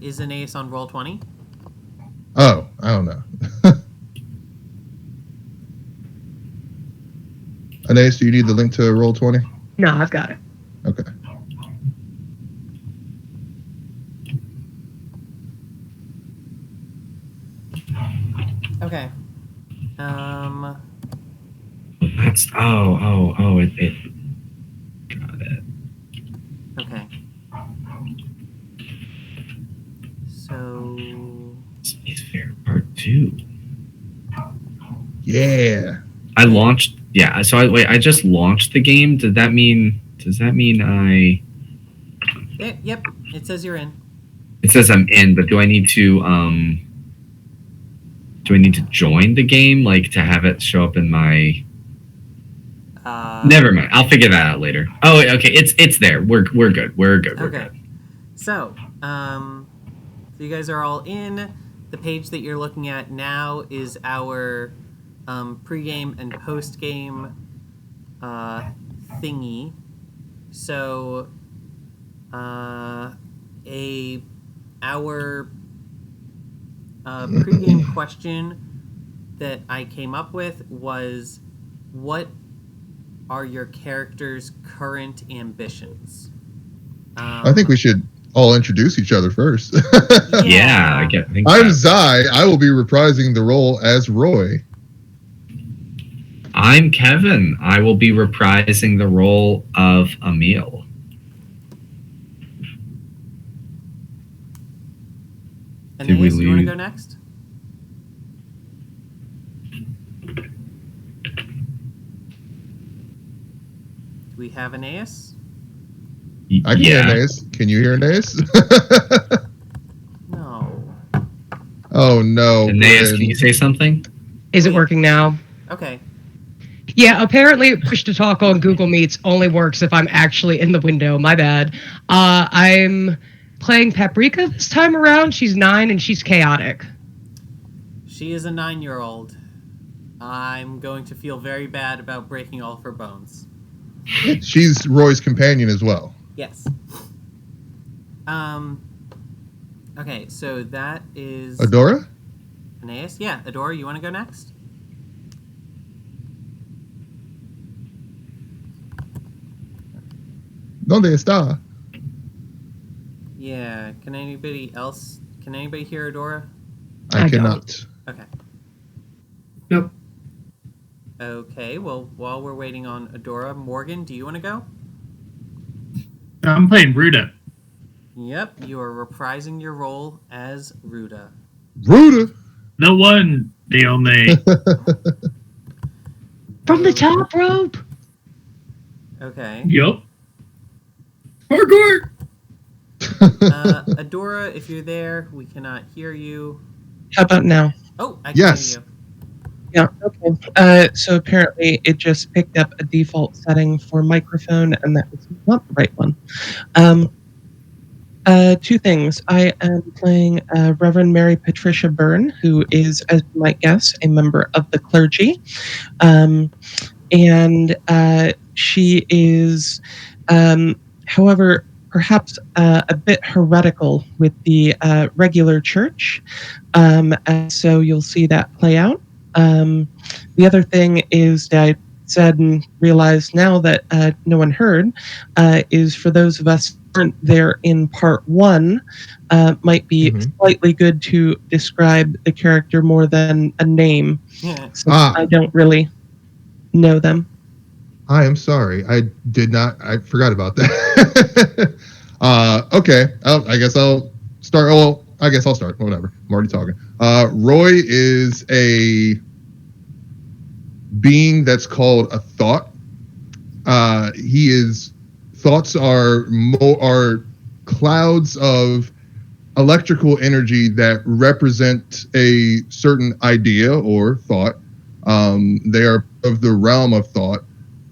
Is Aeneas on Roll20? Oh, I don't know. Aeneas, do you need the link to Roll20? No, I've got it. Okay. Okay. That's it got it. Okay. So Spacefare Part 2. Yeah. I launched. Yeah. So I just launched the game. Does that mean I? Yep. It says you're in. It says I'm in, but do I need to join the game, like to have it show up in my? Never mind. I'll figure that out later. Oh, okay. It's there. We're good. We're good. Okay. So, you guys are all in. The page that you're looking at now is our pre-game and post-game thingy. So, our pre-game question that I came up with was, what are your character's current ambitions? I think we should all introduce each other first. Yeah, I think I'm Zai. I will be reprising the role as Roy. I'm Kevin. I will be reprising the role of Emil. Aeneas, you want to go next? Do we have Aeneas? I can hear Aeneas. Can you hear Aeneas? No. Oh, no. Aeneas, can you say something? Is it working now? Okay. Yeah, apparently push to talk on Google Meets only works if I'm actually in the window. My bad. I'm playing Paprika this time around. She's 9 and she's chaotic. She is a 9-year-old. I'm going to feel very bad about breaking all of her bones. She's Roy's companion as well. Yes. Okay, so that is... Adora? Aeneas? Yeah, Adora, you want to go next? ¿Dónde está? Yeah, can anybody hear Adora? I cannot. Okay. Nope. Okay, well, while we're waiting on Adora, Morgan, do you want to go? I'm playing Ruda. Yep, you are reprising your role as Ruda. Ruda? The one, the only. From the top rope. Okay. Yup. Parkour! Adora, if you're there, we cannot hear you. How about now? Oh, I can hear you. Yeah, okay. So apparently it just picked up a default setting for microphone, and that was not the right one. Two things. I am playing Reverend Mary Patricia Byrne, who is, as you might guess, a member of the clergy. And she is, however, perhaps a bit heretical with the regular church. And so you'll see that play out. The other thing is that I said and realized now that no one heard is for those of us who weren't there in part 1, might be slightly good to describe the character more than a name. Yeah. I don't really know them. I am sorry. I forgot about that. Okay. I guess I'll start. Well, I guess I'll start. Whatever. I'm already talking. Roy is a being that's called a thought. Thoughts are clouds of electrical energy that represent a certain idea or thought. They are of the realm of thought.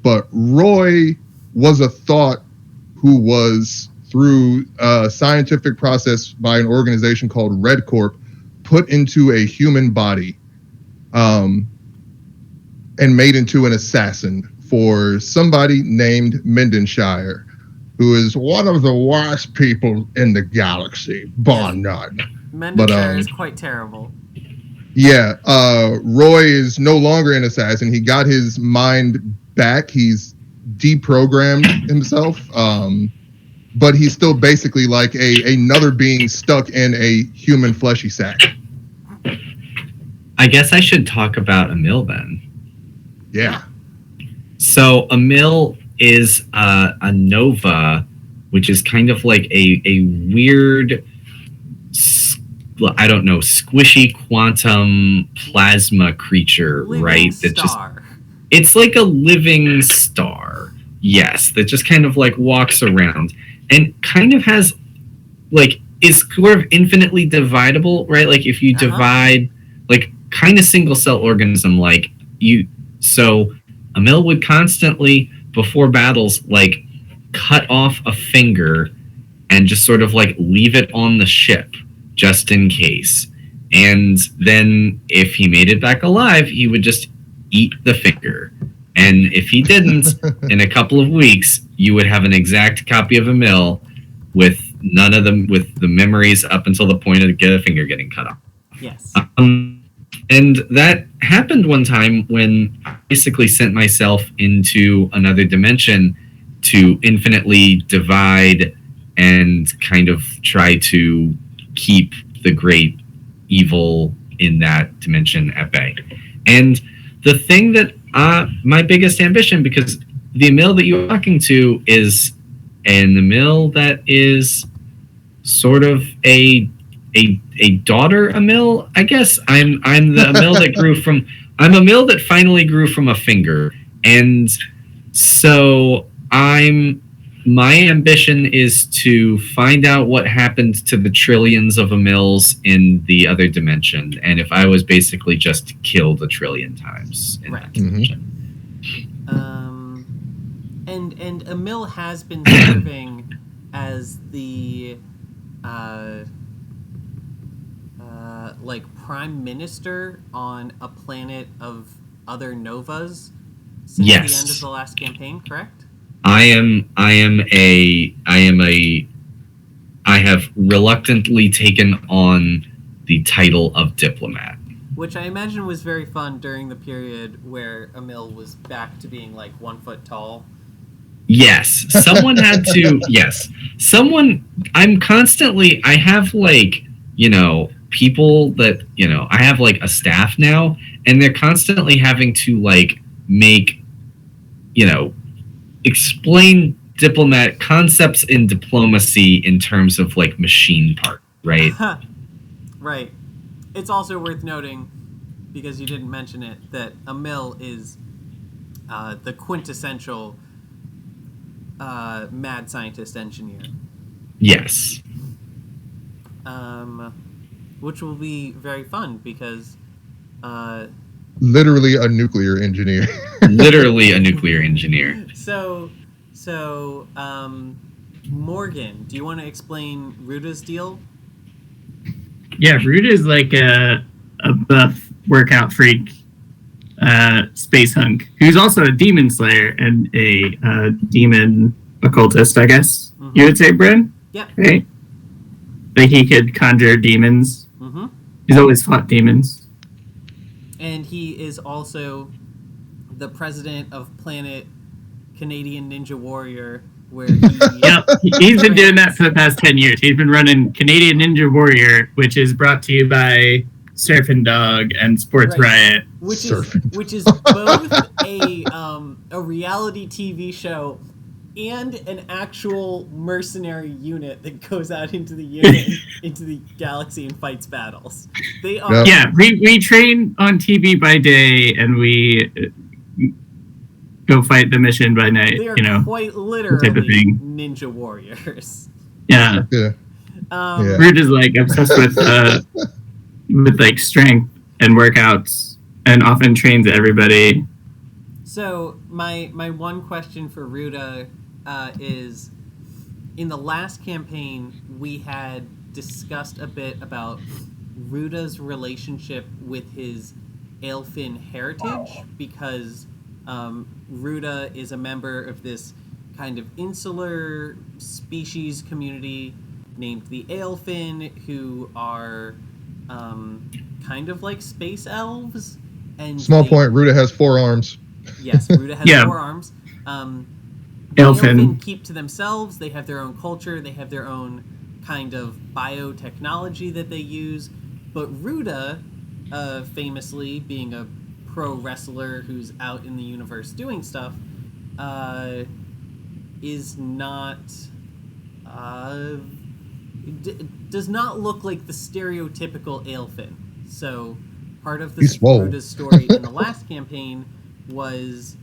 But Roy was a thought who was, through a scientific process by an organization called Red Corp, put into a human body and made into an assassin for somebody named Mendenshire, who is one of the worst people in the galaxy, bar none. Mendicer is quite terrible. Yeah, Roy is no longer an assassin. He got his mind back. He's deprogrammed himself, but he's still basically like another being stuck in a human fleshy sack. I guess I should talk about Emil then. Yeah. So Emil is a nova, which is kind of like a weird, I don't know, squishy quantum plasma creature, Living right? star. It's like a living star, yes, that just kind of like walks around and kind of has like is sort of infinitely dividable, right? Like if you divide, like kind of single cell organism, like you. So Emil would constantly before battles like cut off a finger and just sort of like leave it on the ship just in case. And then if he made it back alive, he would just eat the finger. And if he didn't, in a couple of weeks, you would have an exact copy of Emil with none of them, with the memories up until the point of the finger getting cut off. Yes. And that happened one time when I basically sent myself into another dimension to infinitely divide and kind of try to keep the great evil in that dimension at bay. And the thing that my biggest ambition, because the Emil that you're talking to is an Emil that is sort of a daughter Emil, I guess. I'm the Emil that I'm Emil that finally grew from a finger. And so my ambition is to find out what happened to the trillions of Emils in the other dimension, and if I was basically just killed a trillion times in that dimension. And Emil has been serving as the like prime minister on a planet of other novas since the end of the last campaign, correct? I have reluctantly taken on the title of diplomat. Which I imagine was very fun during the period where Emil was back to being like 1 foot tall. Yes, someone had to. Yes, someone. I have like, people that, I have like a staff now, and they're constantly having to like make, explain diplomat concepts in diplomacy in terms of like machine part, right? Right. It's also worth noting, because you didn't mention it, that Emil is the quintessential mad scientist engineer. Yes. Which will be very fun because literally a nuclear engineer. Literally a nuclear engineer. So Morgan, do you want to explain Ruda's deal? Yeah, Ruda is like a buff workout freak space hunk who's also a demon slayer and a demon occultist, I guess you would say, Bryn? Yeah. Right? Like he could conjure demons. Mm-hmm. He's always fought demons. And he is also the president of Planet Canadian Ninja Warrior, where he Yep, he's been doing that for the past 10 years. He's been running Canadian Ninja Warrior, which is brought to you by Surfing Dog and Sports Riot. Which is both a reality TV show and an actual mercenary unit that goes out into the galaxy and fights battles. They are Yeah, we train on TV by day and we go fight the mission by night. They are quite literally type of thing. ninja warriors. Yeah. Rude is like obsessed with like strength and workouts and often trains everybody. So my one question for Ruda is, in the last campaign we had discussed a bit about Ruda's relationship with his Elfin heritage, because Ruda is a member of this kind of insular species community named the Aelfin, who are kind of like space elves. And Small point, Ruda has 4 arms. Yes, Ruda has Yeah. 4 arms. The Aelfin. keep to themselves. They have their own culture. They have their own kind of biotechnology that they use. But Ruda, famously being a pro wrestler who's out in the universe doing stuff, is not... does not look like the stereotypical Aelfin. So part of Ruda's story in the last campaign was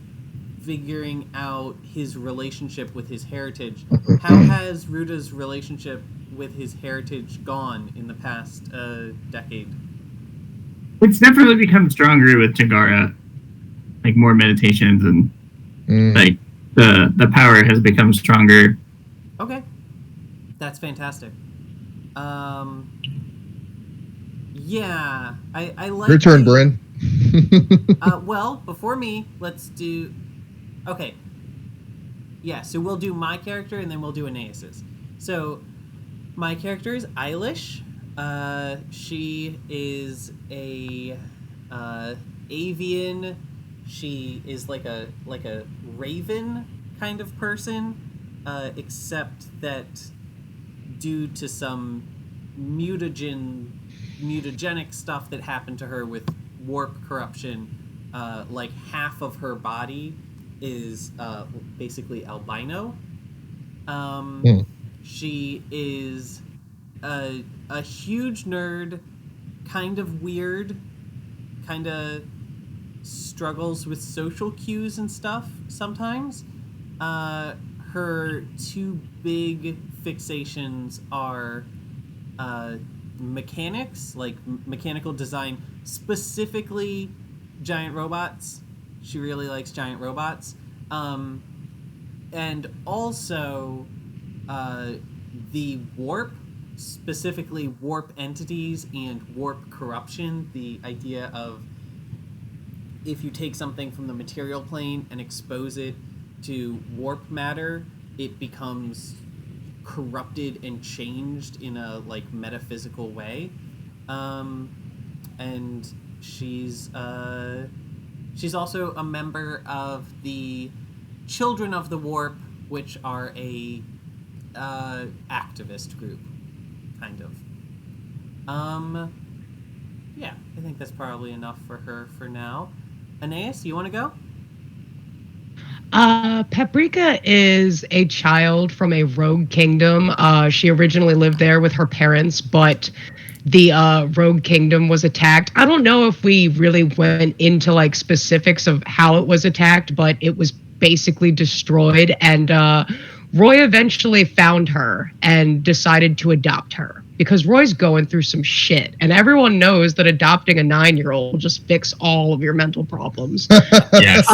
figuring out his relationship with his heritage. How has Ruda's relationship with his heritage gone in the past decade? It's definitely become stronger with Tagara. Like more meditations and like the power has become stronger. Okay. That's fantastic. Yeah, I like... Your turn, Bryn. Well, before me, let's do... Okay. Yeah, so we'll do my character, and then we'll do Aeneas's. So, my character is Eilish. She is a avian. She is like a raven kind of person, except that due to some mutagenic stuff that happened to her with warp corruption, like half of her body is basically albino. She is a huge nerd, kind of weird, kind of struggles with social cues and stuff sometimes. Her 2 big fixations are mechanics, like mechanical design, specifically giant robots. She really likes giant robots. And also the warp, specifically warp entities and warp corruption. The idea of if you take something from the material plane and expose it to warp matter, it becomes corrupted and changed in a like metaphysical way. And she's also a member of the Children of the Warp, which are a activist group, kind of. Yeah, I think that's probably enough for her for now. Aeneas, you want to go? Paprika is a child from a rogue kingdom. She originally lived there with her parents, but the rogue kingdom was attacked. I don't know if we really went into like specifics of how it was attacked, but it was basically destroyed, and Roy eventually found her and decided to adopt her because Roy's going through some shit, and everyone knows that adopting a 9-year-old will just fix all of your mental problems. Yes.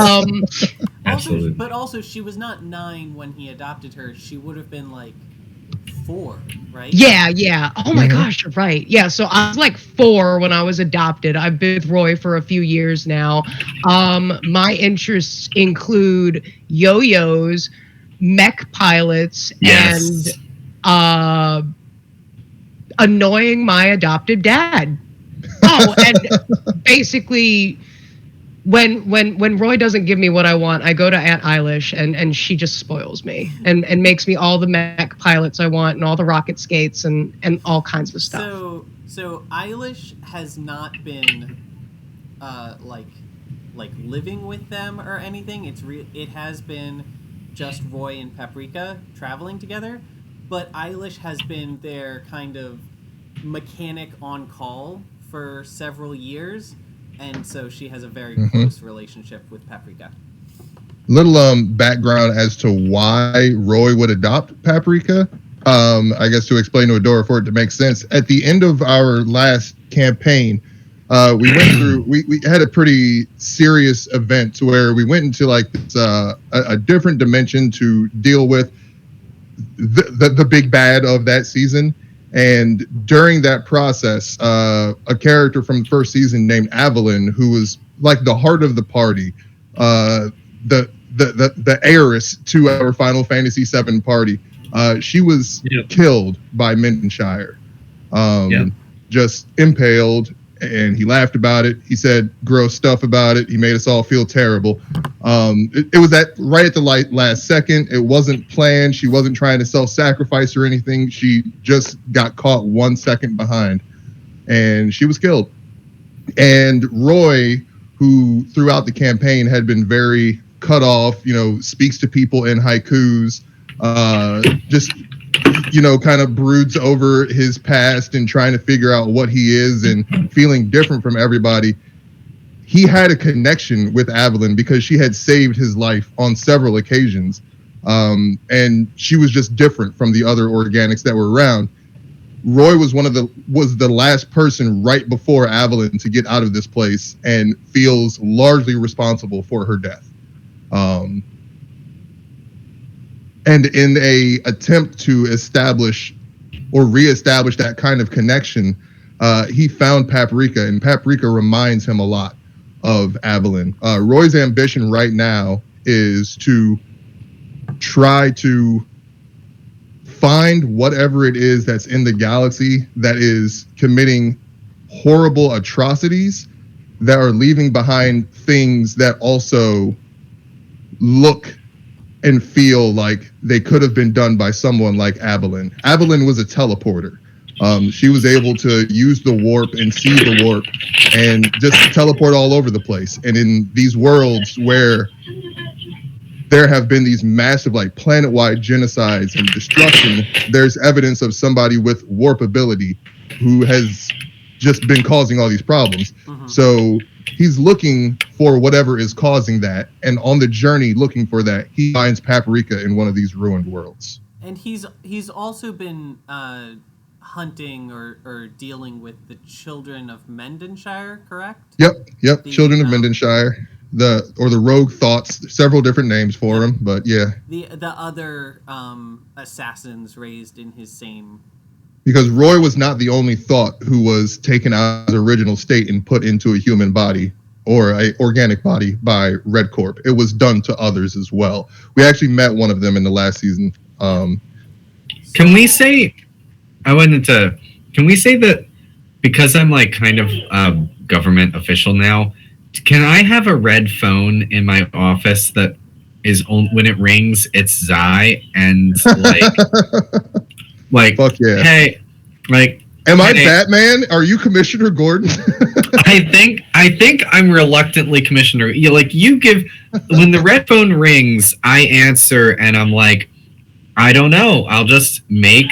Absolutely. But also, she was not 9 when he adopted her. She would have been like 4, right? Yeah. Oh my gosh, you're right. Yeah, so I was like 4 when I was adopted. I've been with Roy for a few years now. My interests include yo-yos, mech pilots, and annoying my adopted dad. Oh, and basically when Roy doesn't give me what I want, I go to Aunt Eilish and she just spoils me and makes me all the mech pilots I want and all the rocket skates and all kinds of stuff. So Eilish has not been like living with them or anything. It has been just Roy and Paprika traveling together, but Eilish has been their kind of mechanic on call for several years, and so she has a very close relationship with Paprika. Little background as to why Roy would adopt Paprika. I guess to explain to Adora for it to make sense. At the end of our last campaign, we went through. We had a pretty serious event where we went into like this, a different dimension to deal with the big bad of that season. And during that process, a character from the first season named Aveline, who was like the heart of the party, the the heiress to our Final Fantasy VII party. She was killed by Mindenshire, just impaled, and he laughed about it. He said gross stuff about it. He made us all feel terrible. It was right at the last second. It wasn't planned. She wasn't trying to self-sacrifice or anything. She just got caught 1 second behind, and she was killed. And Roy, who throughout the campaign had been very cut off, speaks to people in haikus, just kind of broods over his past and trying to figure out what he is and feeling different from everybody. He had a connection with Aveline because she had saved his life on several occasions. And she was just different from the other organics that were around. Roy was the last person right before Aveline to get out of this place and feels largely responsible for her death. And in a attempt to establish or reestablish that kind of connection, he found Paprika, and Paprika reminds him a lot of Aveline. Roy's ambition right now is to try to find whatever it is that's in the galaxy that is committing horrible atrocities that are leaving behind things that also look and feel like they could have been done by someone like Aveline. Aveline was a teleporter. She was able to use the warp and see the warp and just teleport all over the place. And in these worlds where there have been these massive, like, planet-wide genocides and destruction, there's evidence of somebody with warp ability who has just been causing all these problems. Mm-hmm. So he's looking for whatever is causing that, and on the journey looking for that, he finds Paprika in one of these ruined worlds. And he's also been hunting or dealing with the children of Mindenshire, correct? Yep. Children of Mindenshire. The rogue thoughts, several different names for them, but yeah. The other assassins raised in his same. Because Roy was not the only thought who was taken out of his original state and put into a human body or a organic body by Red Corp. It was done to others as well. We actually met one of them in the last season. Can we say that because I'm like kind of a government official now, can I have a red phone in my office that is when it rings, it's Zai, and like, fuck yeah. Hey, like, am I Batman? Are you Commissioner Gordon? I think I'm reluctantly Commissioner. You give when the red phone rings, I answer, and I'm like, I don't know. I'll just make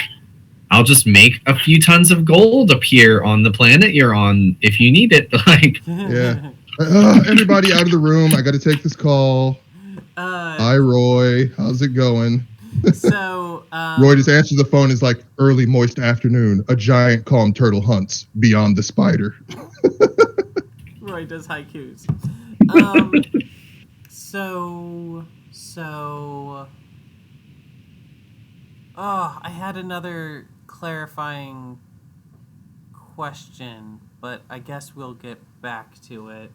a few tons of gold appear on the planet you're on if you need it. Yeah. Everybody out of the room. I got to take this call. Hi, Roy. How's it going? So Roy just answers the phone. Is like, early moist afternoon. A giant calm turtle hunts beyond the spider. Roy does haikus. I had another clarifying question, but I guess we'll get back to it.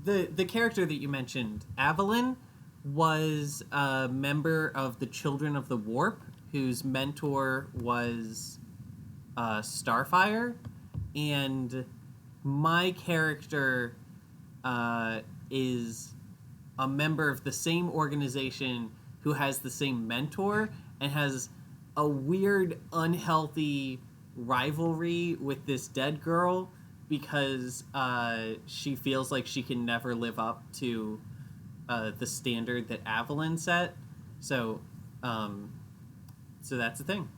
The character that you mentioned, Aveline, was a member of the Children of the Warp, whose mentor was Starfire, and my character is a member of the same organization who has the same mentor and has a weird, unhealthy rivalry with this dead girl because she feels like she can never live up to the standard that Aveline set. So that's the thing.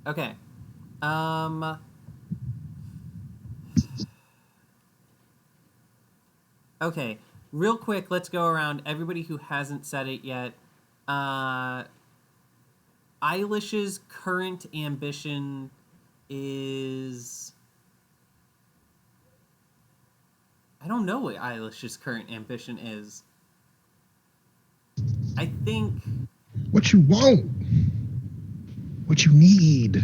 Okay. Okay, real quick, let's go around. Everybody who hasn't said it yet. Eilish's current ambition is... I don't know what Eilish's current ambition is. I think... What you want. What you need.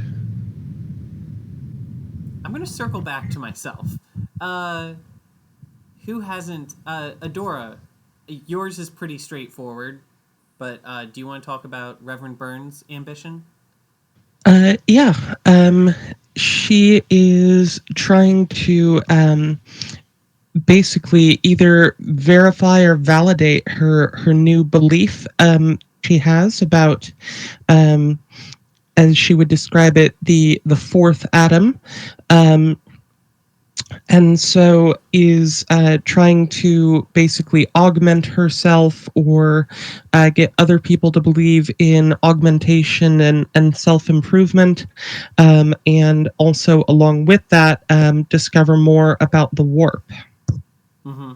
I'm going to circle back to myself. Who hasn't? Adora, yours is pretty straightforward, but do you want to talk about Reverend Burns' ambition? Yeah. She is trying to basically either verify or validate her new belief she has about, as she would describe it, the fourth atom. And so is trying to basically augment herself or get other people to believe in augmentation and self-improvement. And also along with that, discover more about the warp. Mm-hmm.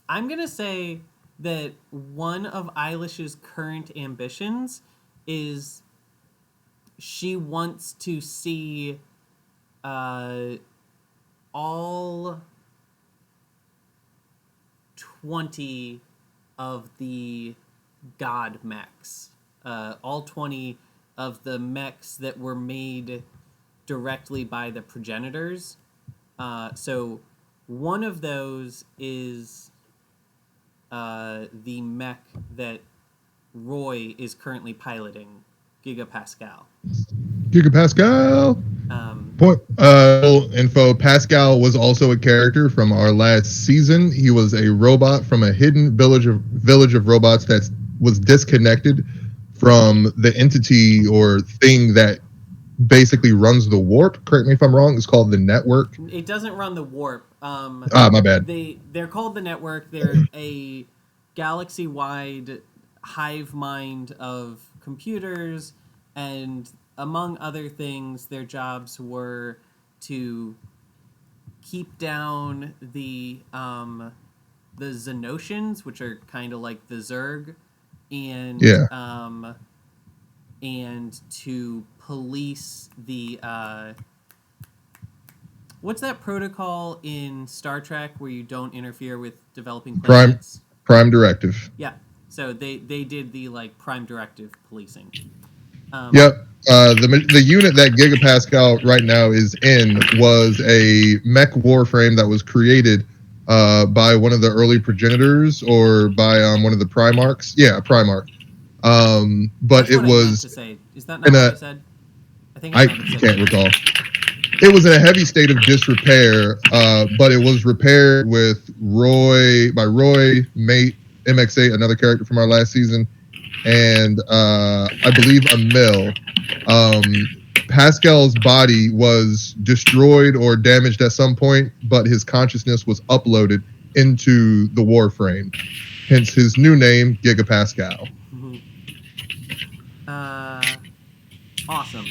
I'm going to say that one of Eilish's current ambitions is she wants to see all 20 of the god mechs. All 20 of the mechs that were made directly by the progenitors. So one of those is the mech that Roy is currently piloting, Gigapascal. Gigapascal. Point info. Pascal was also a character from our last season. He was a robot from a hidden village of robots that was disconnected from the entity or thing that basically runs the warp. Correct me if I'm wrong. It's called the network. It doesn't run the warp. My bad. They're called the network. They're a galaxy-wide hive mind of computers, and among other things, their jobs were to keep down the Xenocians, which are kind of like the Zerg, and and to police the what's that protocol in Star Trek where you don't interfere with developing planets? Prime Directive. Yeah. So they did the like Prime Directive policing. Yep. The unit that Gigapascal right now is in was a mech warframe that was created by one of the early progenitors or by one of the Primarchs. Yeah, Primarch. But That's it what was. I meant to say. Is that not what I said? I think I can't recall. It was in a heavy state of disrepair, but it was repaired with Roy, Mate, MX8, another character from our last season, and I believe Emil. Pascal's body was destroyed or damaged at some point, but his consciousness was uploaded into the warframe. Hence his new name, Gigapascal. Mm-hmm. Awesome.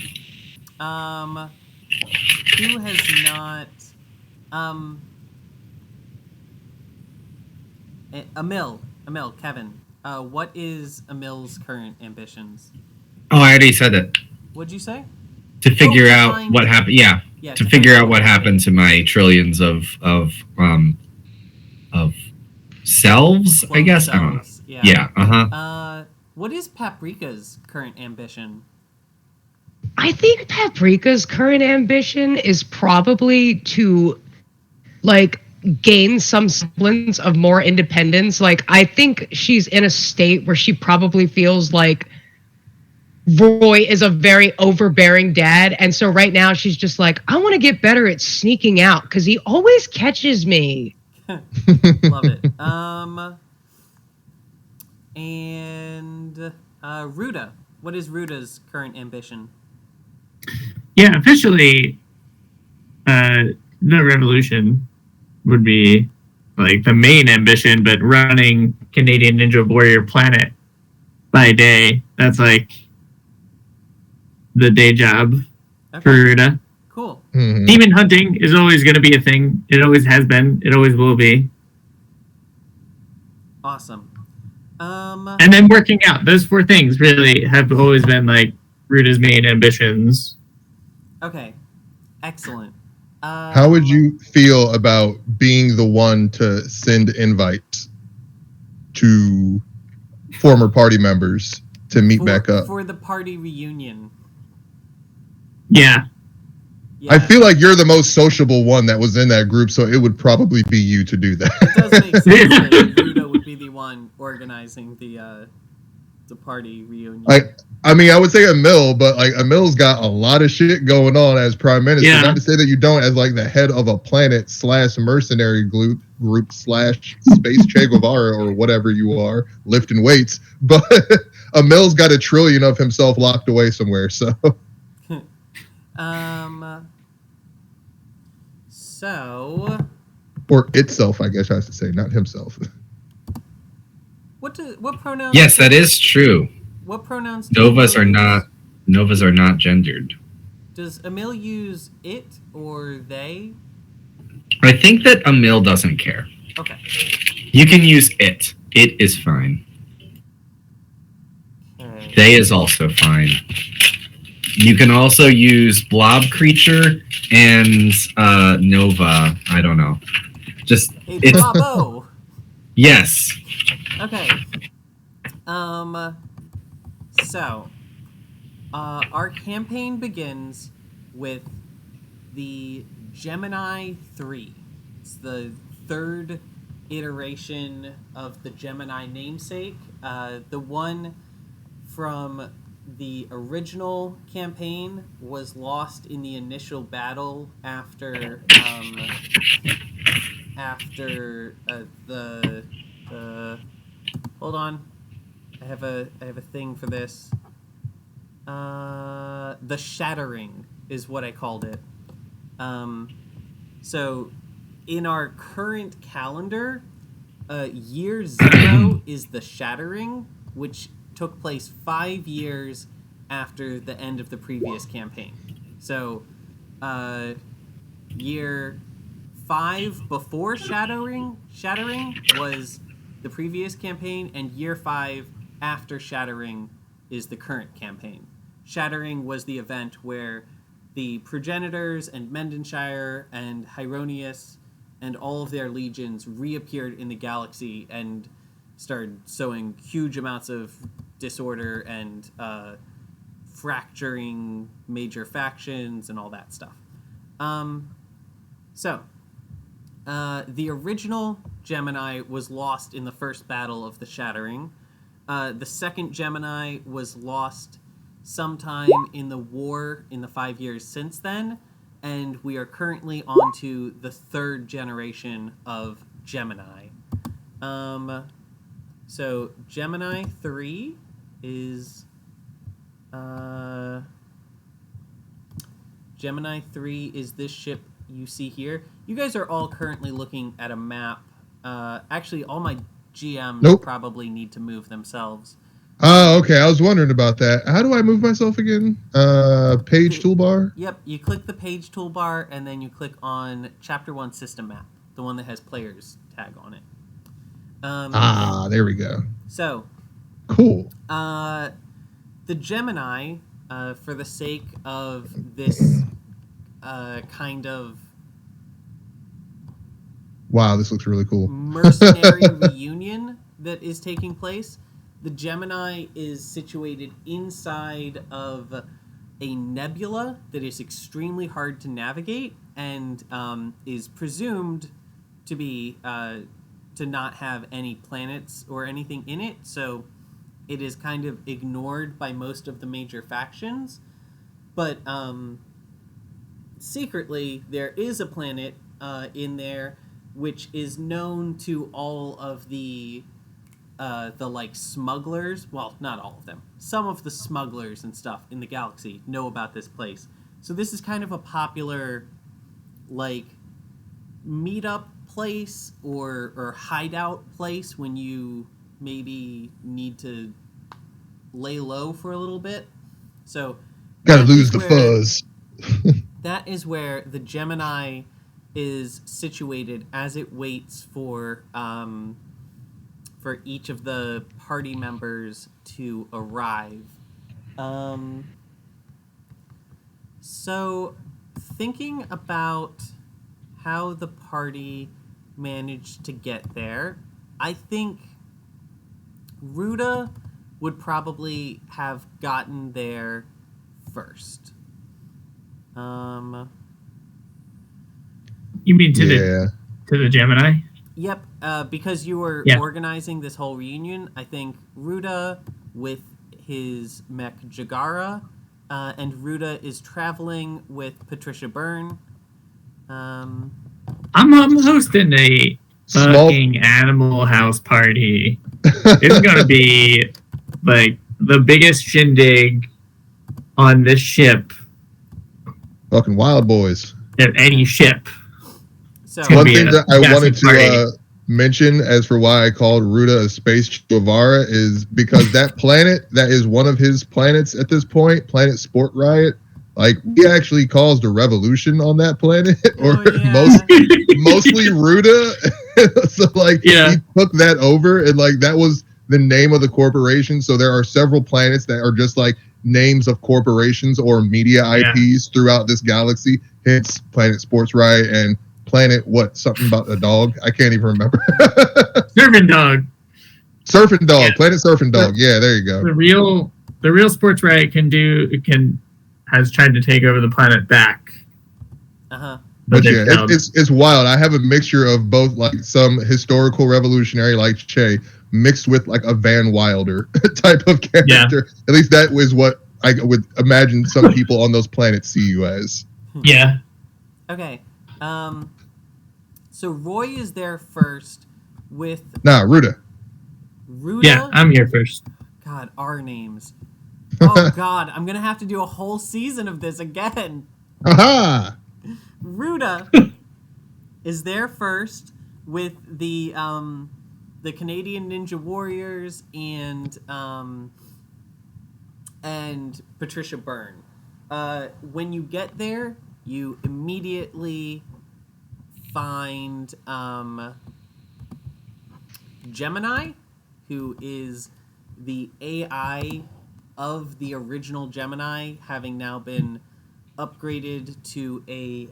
Who has not? Emil, Kevin. What is Emil's current ambitions? Oh, I already said it. What'd you say? To figure out what happened. Yeah. To figure out what happened to my trillions of selves, I guess. I don't know. Yeah. What is Paprika's current ambition? I think Paprika's current ambition is probably to, like, gain some semblance of more independence. Like, I think she's in a state where she probably feels like Roy is a very overbearing dad. And so right now she's just like, I want to get better at sneaking out because he always catches me. Love it. And Ruda. What is Ruda's current ambition? Yeah, officially, the revolution would be like the main ambition, but running Canadian Ninja Warrior Planet by day, that's like the day job for Ruda. Cool. Mm-hmm. Demon hunting is always going to be a thing. It always has been. It always will be. Awesome. And then working out. Those four things really have always been like Ruda's main ambitions. Okay. Excellent. How would you feel about being the one to send invites to former party members to meet back up? For the party reunion. Yeah. Yeah, I feel like you're the most sociable one that was in that group, so it would probably be you to do that. it does make sense that Ruda would be the one organizing the party reunion. I mean, I would say Emil, but like Emil's got a lot of shit going on as prime minister. Yeah. Not to say that you don't, as like the head of a planet / mercenary group / space Che Guevara or whatever you are, lifting weights. But Emil's got 1 trillion of himself locked away somewhere. So, So, or itself, I guess I should say, not himself. what pronouns? Yes, that is true. What pronouns? do Novas Emil are use? not gendered. Does Emil use it or they? I think that Emil doesn't care. Okay. You can use it. It is fine. Okay. They is also fine. You can also use blob creature and Nova. I don't know. Just Hey, it's bravo. yes. Okay. So, our campaign begins with the Gemini 3. It's the third iteration of the Gemini namesake. The one from the original campaign was lost in the initial battle after the hold on. I have a thing for this. The Shattering is what I called it. So in our current calendar, year 0 is the Shattering, which took place 5 years after the end of the previous campaign. So year 5 before Shattering was the previous campaign, and year 5 after Shattering is the current campaign. Shattering was the event where the progenitors and Mendenshire and Hyronius and all of their legions reappeared in the galaxy and started sowing huge amounts of disorder and fracturing major factions and all that stuff. The original Gemini was lost in the first battle of the Shattering. The second Gemini was lost sometime in the war in the 5 years since then, and we are currently on to the third generation of Gemini. So Gemini 3 is this ship you see here. You guys are all currently looking at a map. Actually, all my GMs probably need to move themselves. Oh, okay. I was wondering about that. How do I move myself again? Page toolbar? Yep, you click the page toolbar and then you click on Chapter 1 System Map, the one that has players tag on it. There we go. So, cool. The Gemini, for the sake of this kind of wow, this looks really cool. mercenary reunion that is taking place, the Gemini is situated inside of a nebula that is extremely hard to navigate and is presumed to be to not have any planets or anything in it, so it is kind of ignored by most of the major factions. But secretly, there is a planet in there which is known to all of the like smugglers. Well, not all of them. Some of the smugglers and stuff in the galaxy know about this place. So this is kind of a popular like meetup place or hideout place when you maybe need to lay low for a little bit. So gotta lose the fuzz. That is where the Gemini is situated as it waits for each of the party members to arrive. So thinking about how the party managed to get there, I think Ruda would probably have gotten there first. You mean to the Gemini? Yep. Because you were Yeah. organizing this whole reunion, I think Ruda with his mech Jagara, and Ruda is traveling with Patricia Byrne. I'm hosting a fucking animal house party. It's gonna be like the biggest shindig on this ship, Fucking wild boys. of any ship. So gonna One be thing a that I massive wanted to party. mention as for why I called Ruda a space Guevara is because that planet, that is one of his planets at this point, Planet Sport Riot. Like, he actually caused a revolution on that planet, or mostly Ruda. So, like, he took that over, and, like, that was the name of the corporation. So there are several planets that are just, like, names of corporations or media IPs throughout this galaxy. Hence, Planet Sports Riot and Planet, something about a dog? I can't even remember. Surfing Dog. Surfing Dog. Planet Surfing Dog. Yeah, there you go. The real Sports Riot has tried to take over the planet back. But yeah, it's wild. I have a mixture of both, like, some historical revolutionary like Che mixed with, like, a Van Wilder type of character. Yeah. At least that was what I would imagine some people on those planets see you as. Yeah. Okay. So Roy is there first with... Ruda. Ruda? Yeah, I'm here first. God, our names. Oh, God, I'm going to have to do a whole season of this again. Aha! Ruda is there first with the Canadian Ninja Warriors and Patricia Byrne. When you get there, you immediately find Gemini, who is the AI of the original Gemini, having now been upgraded to a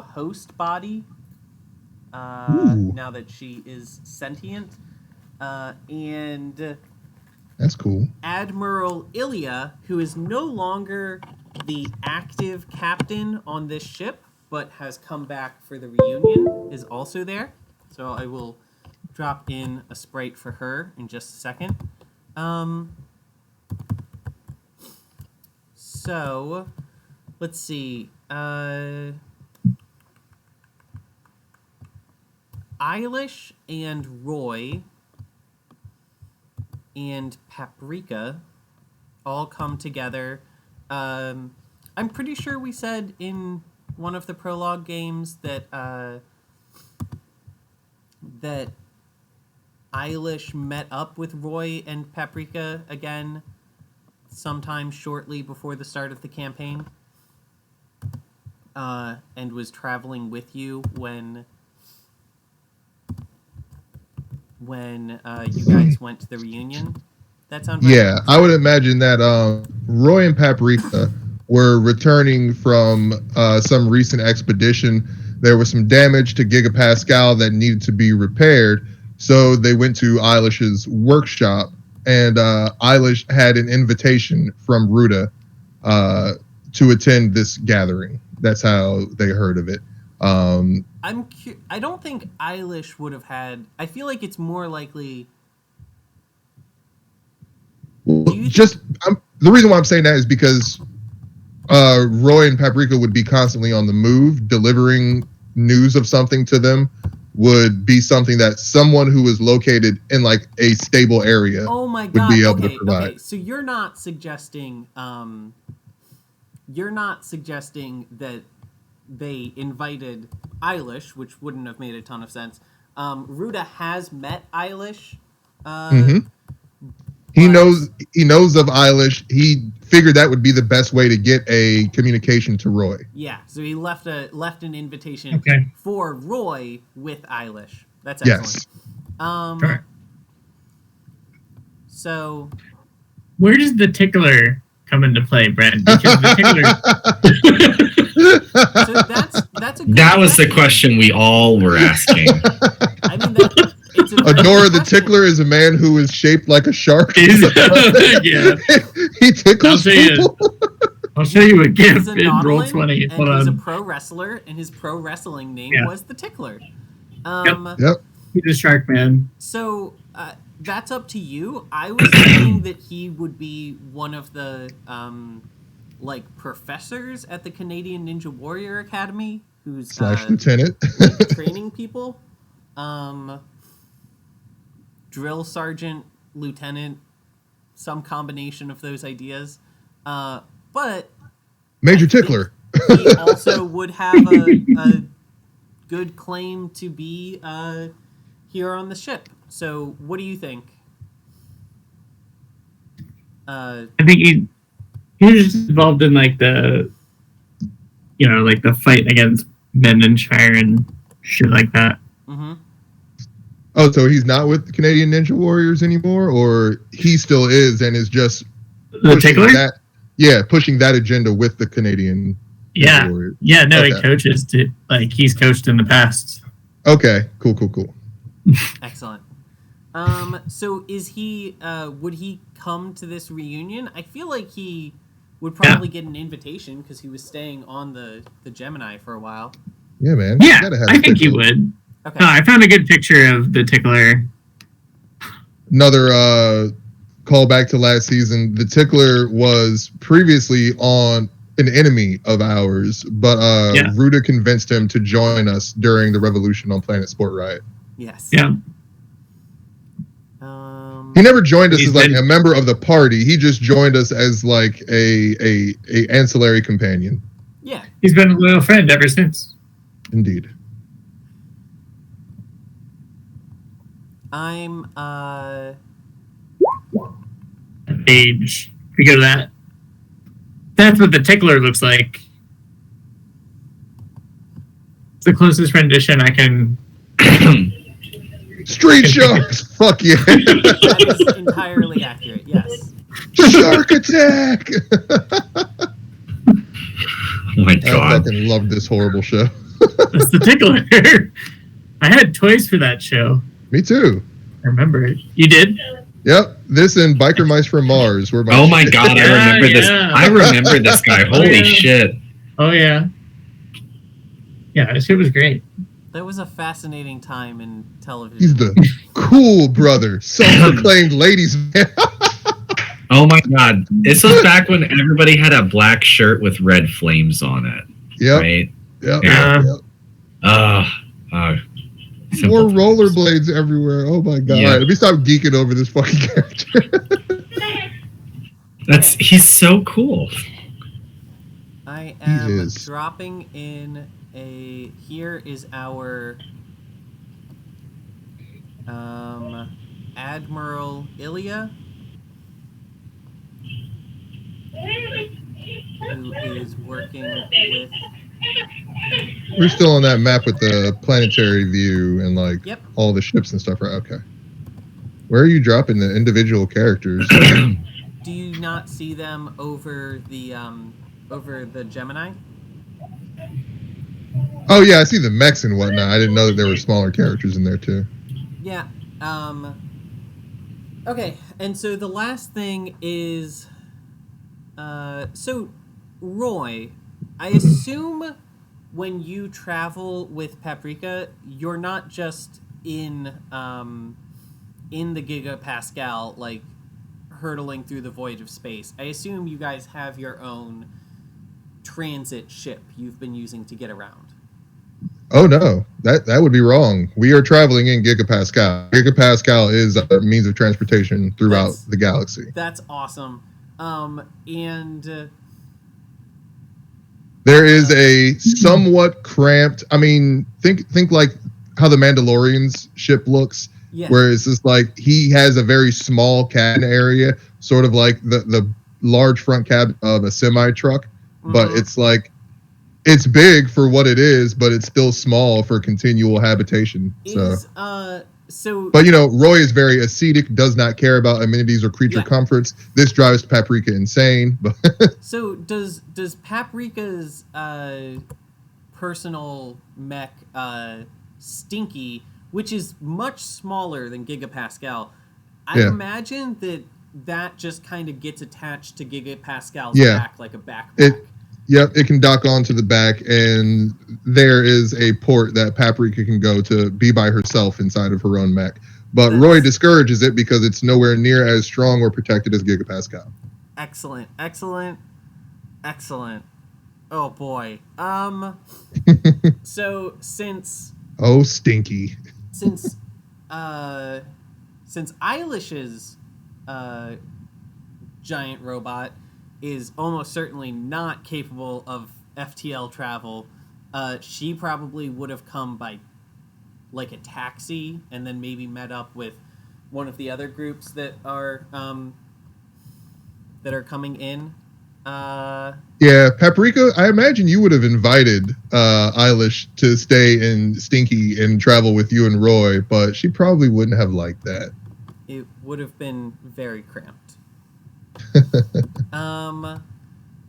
host body. Now that she is sentient, and that's cool. Admiral Ilya, who is no longer the active captain on this ship, but has come back for the reunion, is also there. So I will drop in a sprite for her in just a second. So, let's see. Eilish and Roy and Paprika all come together. I'm pretty sure we said in one of the prologue games that that Eilish met up with Roy and Paprika again sometime shortly before the start of the campaign, and was traveling with you when you guys went to the reunion. That sounds right? Yeah, I would imagine that Roy and Paprika were returning from some recent expedition. There was some damage to Gigapascal that needed to be repaired, so they went to Eilish's workshop, and Eilish had an invitation from Ruda to attend this gathering. That's how they heard of it. I don't think Eilish would have had... I feel like it's more likely... The reason why I'm saying that is because Roy and Paprika would be constantly on the move. Delivering news of something to them would be something that someone who is located in, like, a stable area would be able to provide. Okay. So you're not suggesting that they invited Eilish, which wouldn't have made a ton of sense. Ruda has met Eilish. He knows of Eilish. He figured that would be the best way to get a communication to Roy. Yeah, so he left an invitation for Roy with Eilish. That's excellent. Yes. So, where does the tickler come into play, Brad? Because the so that's a good that was the question we all were asking. I mean, it's Adora the Tickler is a man who is shaped like a shark. Yeah. He tickles people. I'll show you a he's gift a in Roll Nautilin, 20. and Hold he's a on. pro wrestler, and his pro wrestling name Yeah. was the Tickler. Yep. He's a shark man. So that's up to you. I was thinking that he would be one of the like professors at the Canadian Ninja Warrior Academy, who's / lieutenant. like, training people. Drill sergeant, lieutenant, some combination of those ideas. But Major Tickler. he also would have a good claim to be here on the ship. So, what do you think? I think he was just involved in like the fight against men and Shire and shit like that. Mm-hmm. Oh, so he's not with the Canadian Ninja Warriors anymore, or he still is and is just The Tickler? pushing that agenda with the Canadian Yeah. Ninja Warriors. Yeah, no, Okay. he coaches he's coached in the past. Okay, cool. Excellent. So is he? Would he come to this reunion? I feel like he would probably get an invitation because he was staying on the Gemini for a while. Yeah, man. Yeah, You gotta have I a think he tickler. would. Okay. No, I found a good picture of the Tickler. Another callback to last season. The Tickler was previously on an enemy of ours, but Ruda convinced him to join us during the revolution on Planet Sport Riot. Yes. Yeah. He never joined us He's as like been- a member of the party. He just joined us as like a ancillary companion. Yeah. He's been a loyal friend ever since. Indeed. I'm Page. We go to that. That's what the Tickler looks like. It's the closest rendition I can. Street Sharks! Fuck yeah! that is entirely accurate. Yes. Shark attack! Oh my I god. fucking loved this horrible show. That's the Tickler. I had toys for that show. Me too. I remember it. You did? Yep, this and Biker Mice from Mars were my Oh my shit. god, I remember this. Yeah. I remember this guy. Holy Yeah. shit. Oh, yeah. Yeah, this shit was great. That was a fascinating time in television. He's the cool brother, self-proclaimed ladies man. Oh my god. This was back when everybody had a black shirt with red flames on it. Yep, Right? yep, Yeah. yep. Simple More rollerblades everywhere. Oh my god. Yeah. Let me stop geeking over this fucking character. He's so cool. I am is. dropping in here is our Admiral Ilya, who is working with. We're still on that map with the planetary view and like Yep. all the ships and stuff, right? Okay. Where are you dropping the individual characters? Do you not see them over the Gemini? Oh yeah, I see the mechs and whatnot. I didn't know that there were smaller characters in there too. Yeah. Okay, and so the last thing is, so Roy, I assume when you travel with Paprika, you're not just in the gigapascal, like hurtling through the void of space. I assume you guys have your own transit ship you've been using to get around. Oh no, that would be wrong. We are traveling in gigapascal. Gigapascal is a means of transportation throughout That's- the galaxy. That's awesome. And There is a somewhat cramped. I mean, think like how the Mandalorian's ship looks, yeah, where it's just like he has a very small cabin area, sort of like the large front cab of a semi truck, but Mhm. it's like it's big for what it is, but it's still small for continual habitation. is so. But you know, Roy is very ascetic, does not care about amenities or creature Yeah. comforts. This drives Paprika insane. But So does Paprika's personal mech Stinky, which is much smaller than Gigapascal, I Yeah. imagine that that just kind of gets attached to Gigapascal's back like a backpack. It can dock onto the back, and there is a port that Paprika can go to be by herself inside of her own mech. But Roy discourages it because it's nowhere near as strong or protected as Gigapascal. Excellent. Oh boy. So since Stinky. Since Eilish's giant robot is almost certainly not capable of FTL travel, she probably would have come by like a taxi and then maybe met up with one of the other groups that are coming in. Yeah, Paprika, I imagine you would have invited Eilish to stay in Stinky and travel with you and Roy, but she probably wouldn't have liked that. It would have been very cramped.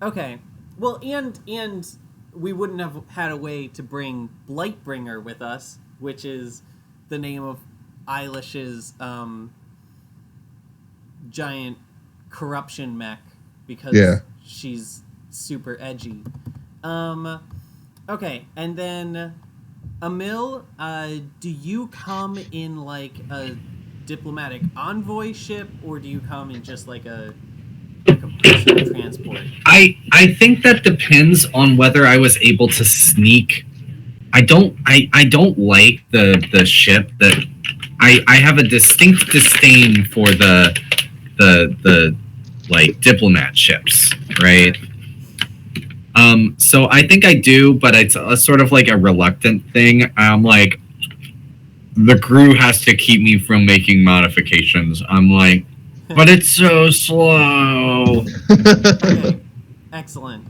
Okay. Well, and we wouldn't have had a way to bring Blightbringer with us, which is the name of Eilish's giant corruption mech, because she's super edgy. Okay, and then Emil, do you come in like a diplomatic envoy ship, or do you come in just like a personal transport? I think that depends on whether I was able to sneak. I don't like the ship that I have a distinct disdain for the like diplomat ships, right? So I think I do, but it's a sort of like a reluctant thing. I'm like, the crew has to keep me from making modifications. I'm like, but it's so slow. Okay, excellent.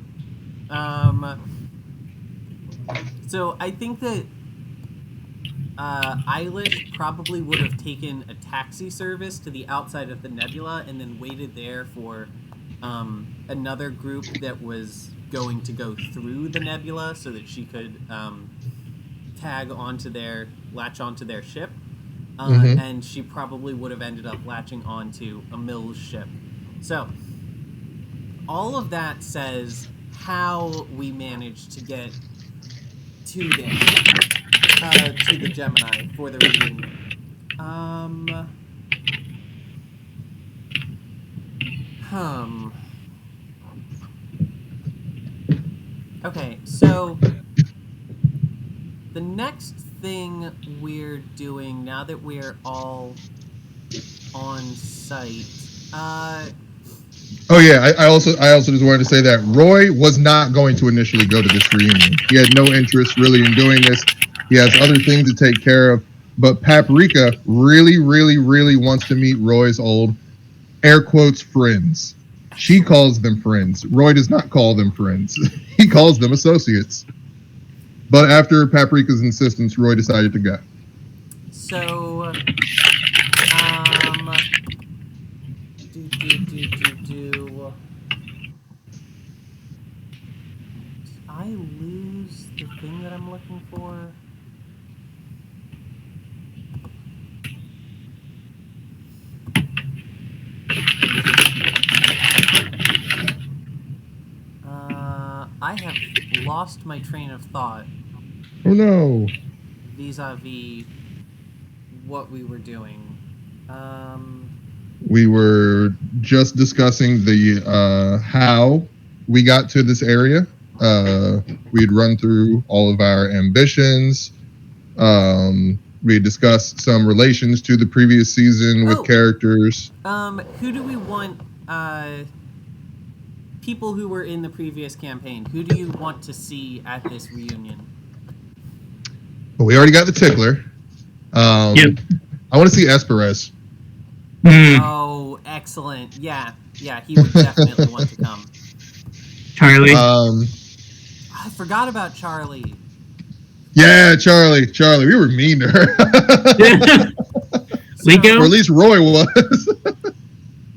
So I think that Eilish probably would have taken a taxi service to the outside of the nebula and then waited there for another group that was going to go through the nebula so that she could latch onto their ship. And she probably would have ended up latching onto Emil's ship. So all of that says how we managed to get to the Gemini for the reunion. Okay, so the next thing we're doing now that we're all on site. Oh yeah, I also just wanted to say that Roy was not going to initially go to this reunion. He had no interest really in doing this. He has other things to take care of. But Paprika really, really, really wants to meet Roy's old, air quotes, friends. She calls them friends. Roy does not call them friends. He calls them associates. But after Paprika's insistence, Roy decided to go. So, Did I lose the thing that I'm looking for? I have lost my train of thought. Oh no. Vis-a-vis what we were doing. We were just discussing the how we got to this area. We'd run through all of our ambitions. We discussed some relations to the previous season with characters. Who do we want? People who were in the previous campaign. Who do you want to see at this reunion? Well, we already got the tickler. Yep. I want to see Esperez. Oh, excellent. Yeah, he would definitely want to come. Charlie. I forgot about Charlie. Yeah, Charlie. We were mean to her. Lico? Or at least Roy was.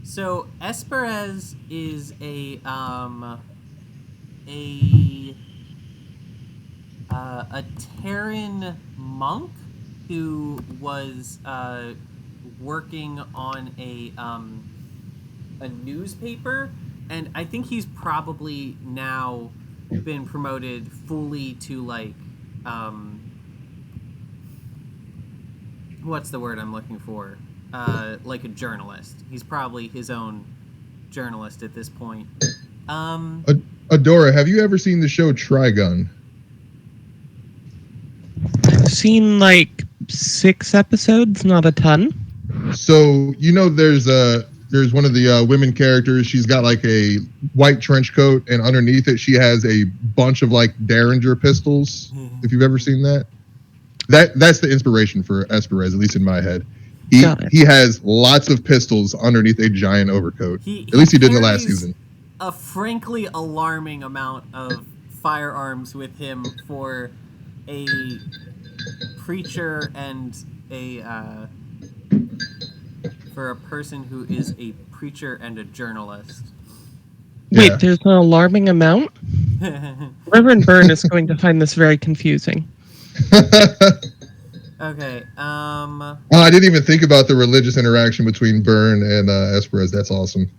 So Esperez is a Terran monk who was working on a newspaper, and I think he's probably now been promoted fully to like what's the word I'm looking for? Like a journalist. He's probably his own journalist at this point. Adora, have you ever seen the show Trigun? I've seen like 6 episodes, not a ton. So there's one of the women characters. She's got like a white trench coat, and underneath it, she has a bunch of like Derringer pistols. If you've ever seen that, that's the inspiration for Esperez, at least in my head. He has lots of pistols underneath a giant overcoat. At least he did in the last season. A frankly alarming amount of firearms with him for a preacher and for a person who is a preacher and a journalist. Wait, Yeah. there's an alarming amount? Reverend Byrne is going to find this very confusing. Okay. Oh, I didn't even think about the religious interaction between Byrne and Esperez. That's awesome.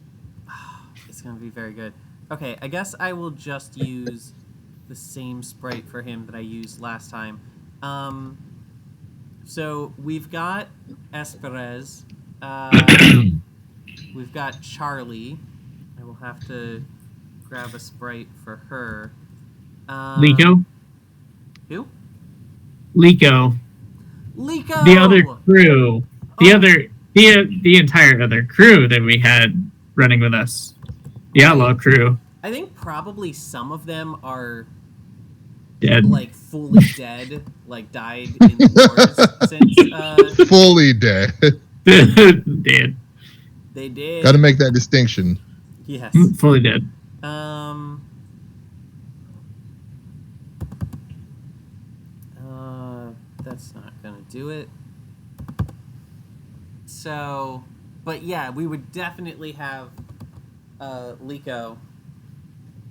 It's gonna be very good. Okay, I guess I will just use the same sprite for him that I used last time. So we've got Esperez. We've got Charlie. I will have to grab a sprite for her. Lico? Who? Lico. Lico! The other crew. The entire other crew that we had running with us. The outlaw crew. I think probably some of them are Dead. like fully dead, like died in the wars since Fully dead. Dead. they did. Got to make that distinction. Yes. Fully dead. That's not gonna do it. So, but yeah, we would definitely have Lico.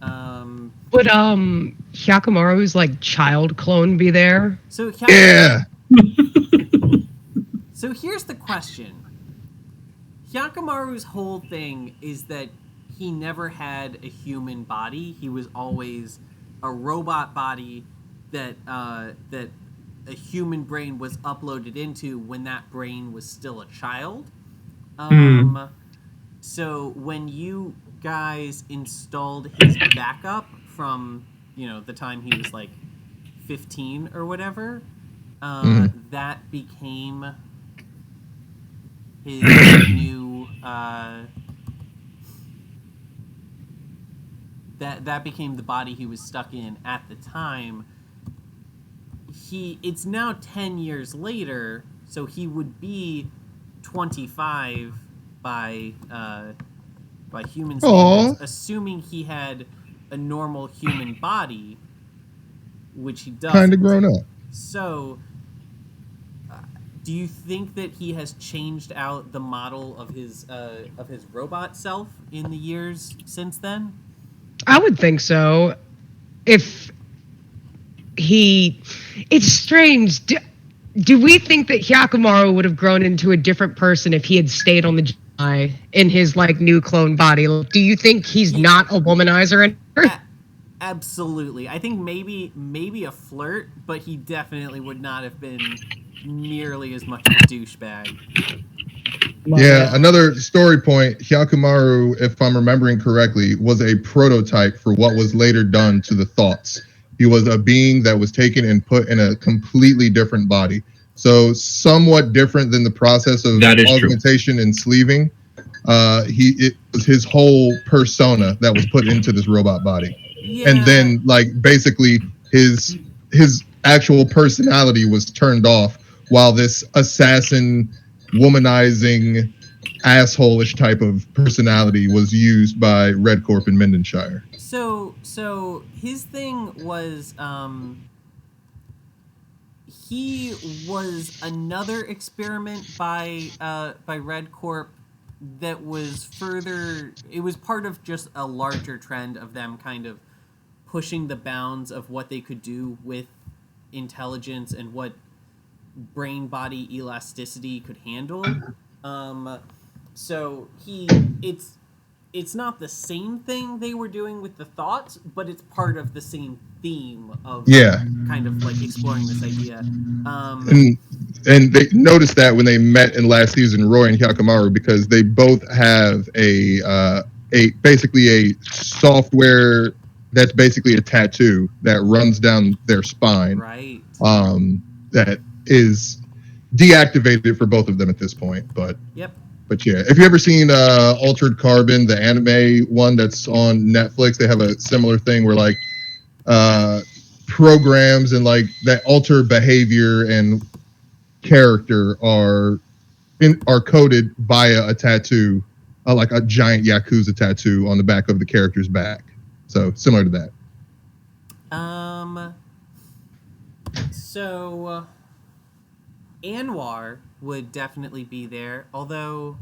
Would Hyakamaru's like child clone be there? So Yeah. So here's the question. Hyakamaru's whole thing is that he never had a human body. He was always a robot body that that a human brain was uploaded into when that brain was still a child. So when you guys installed his backup from, the time he was like 15 or whatever, that became his new that became the body he was stuck in at the time. It's now 10 years later, so he would be 25 by human standards, assuming he had a normal human body, which he doesn't. Kind of grown up. So, do you think that he has changed out the model of his robot self in the years since then? I would think so. It's strange. Do we think that Hyakamaru would have grown into a different person if he had stayed on the Gemini in his like new clone body? Do you think he's not a womanizer anymore? Absolutely. I think maybe a flirt, but he definitely would not have been nearly as much of a douchebag. Yeah, another story point. Hyakamaru, if I'm remembering correctly, was a prototype for what was later done to the thoughts. He was a being that was taken and put in a completely different body. So somewhat different than the process of augmentation and sleeving. It was his whole persona that was put into this robot body. Yeah. And then like basically his actual personality was turned off while this assassin, womanizing, asshole-ish type of personality was used by Red Corp in Mindenshire. So his thing was he was another experiment by Red Corp that was it was part of just a larger trend of them kind of pushing the bounds of what they could do with intelligence and what brain body elasticity could handle. So it's not the same thing they were doing with the thoughts, but it's part of the same theme of kind of like exploring this idea. And they noticed that when they met in last season, Roy and Hyakamaru, because they both have a basically a software that's basically a tattoo that runs down their spine. Right. That is deactivated for both of them at this point. But yep. But yeah, if you ever seen Altered Carbon, the anime one that's on Netflix, they have a similar thing where like programs and like that alter behavior and character are coded via a tattoo, like a giant Yakuza tattoo on the back of the character's back. So similar to that. So Anwar would definitely be there, although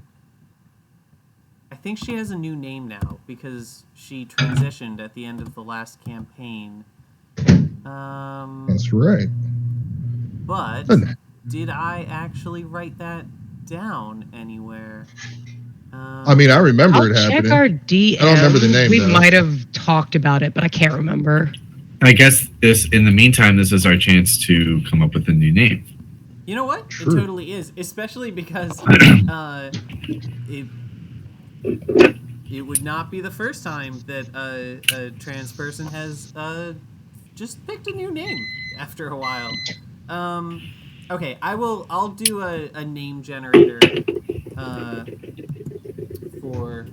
I think she has a new name now because she transitioned at the end of the last campaign. That's right. But did I actually write that down anywhere? I mean, I remember it happening. Check our DM. I don't remember the name. We though. might have talked about it, but I can't remember. I guess in the meantime, this is our chance to come up with a new name. You know what? True. It totally is, especially because it would not be the first time that a trans person has just picked a new name after a while. Okay, I'll do a name generator for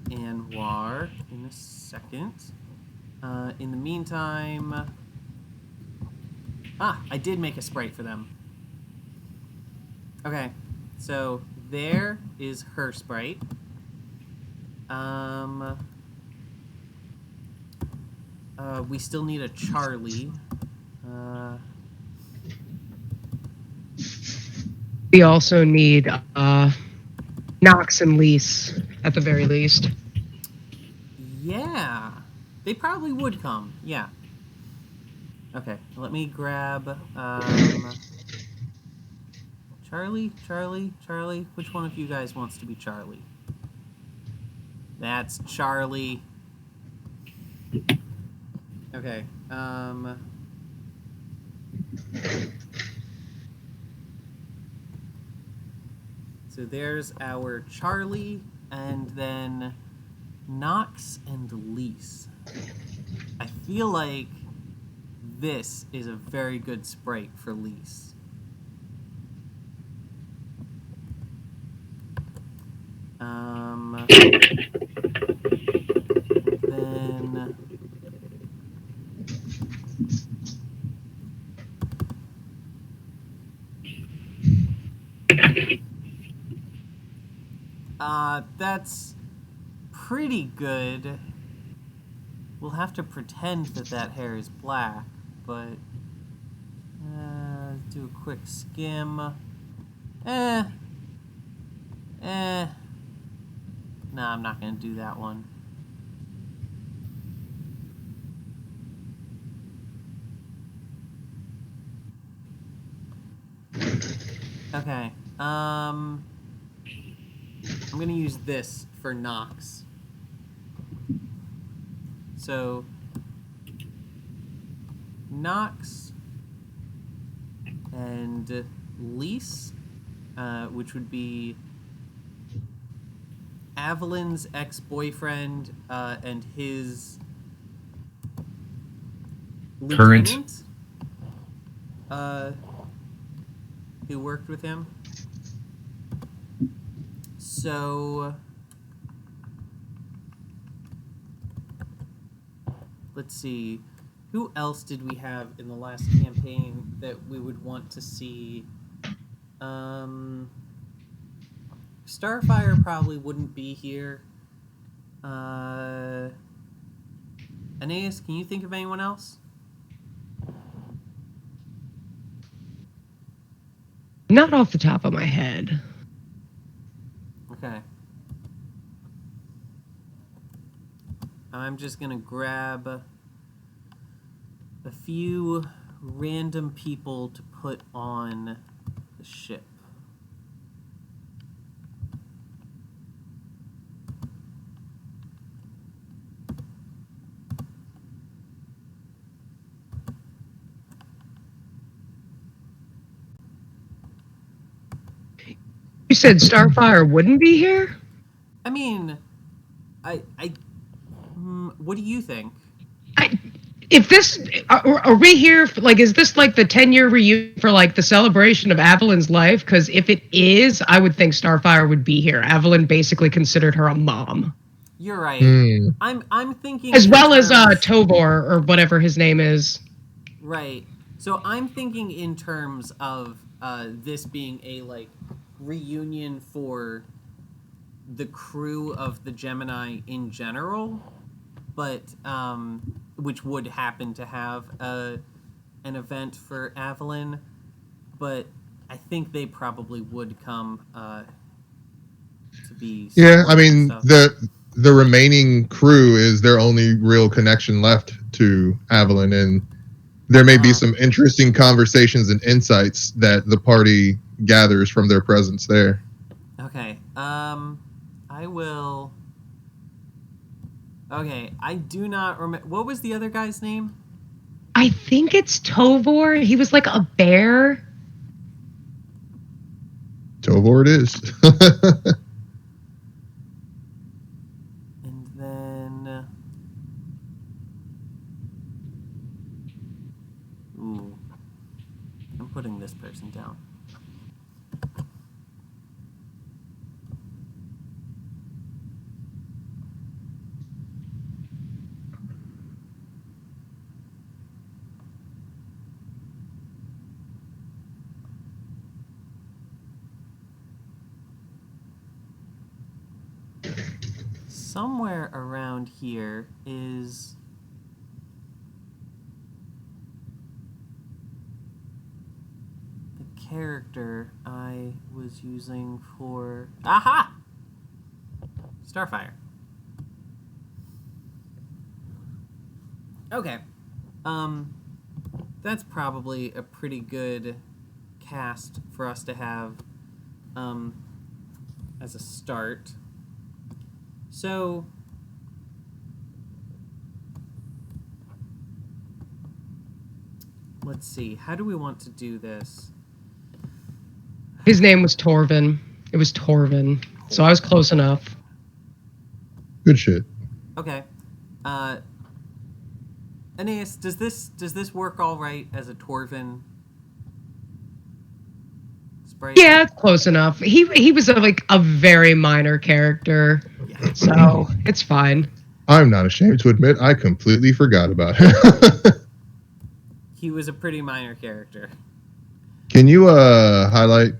Anwar in a second. In the meantime, I did make a sprite for them. Okay, so there is her sprite. We still need a Charlie. We also need Knox and Lise at the very least. Yeah, they probably would come. Yeah. Okay, let me grab Charlie. Which one of you guys wants to be Charlie? That's Charlie. Okay. So there's our Charlie, and then Knox and Lise. I feel like this is a very good sprite for Lise. Then that's pretty good. We'll have to pretend that hair is black, but do a quick skim. Nah, I'm not gonna do that one. Okay, I'm gonna use this for Knox. So, Knox and Lise, which would be Aveline's ex-boyfriend and his Current. lieutenant, who worked with him. So let's see, who else did we have in the last campaign that we would want to see? Starfire probably wouldn't be here. Aeneas, can you think of anyone else? Not off the top of my head. Okay. I'm just gonna grab a few random people to put on the ship. You said Starfire wouldn't be here? I mean, what do you think? If this are we here? Like, is this like the 10-year reunion for like the celebration of Aveline's life? Because if it is, I would think Starfire would be here. Aveline basically considered her a mom. You're right. I'm thinking as well as Tobor or whatever his name is. Right. So I'm thinking in terms of this being a like reunion for the crew of the Gemini in general, but which would happen to have an event for Aveline, but I think they probably would come to be. Yeah, I mean the remaining crew is their only real connection left to Aveline, and there may be some interesting conversations and insights that the party gathers from their presence there. Okay. I will. Okay, I do not remember. What was the other guy's name? I think it's Tovor. He was like a bear. Tovor it is. And then... Ooh. I'm putting this person down. Somewhere around here is the character I was using for... Aha! Starfire. Okay. That's probably a pretty good cast for us to have as a start. So, let's see. How do we want to do this? His name was Torvin. It was Torvin. So I was close enough. Good shit. Okay. Aeneas, does this work all right as a Torvin sprite? Yeah, it's close enough. He was like a very minor character. Yeah. So it's fine. I'm not ashamed to admit I completely forgot about him. He was a pretty minor character. Can you highlight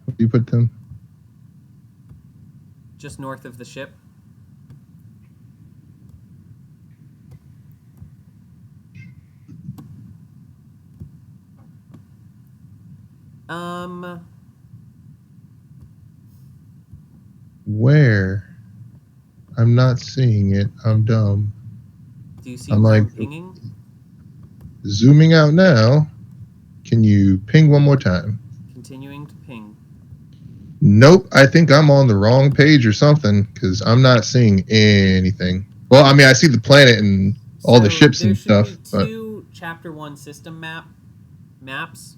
where you put them? Just north of the ship. Where? I'm not seeing it. I'm dumb. Do you see I'm where I'm like pinging? Zooming out now. Can you ping one more time? Continuing to ping. Nope. I think I'm on the wrong page or something because I'm not seeing anything. Well, I mean, I see the planet and all the ships and stuff. There should be two Chapter 1 system maps.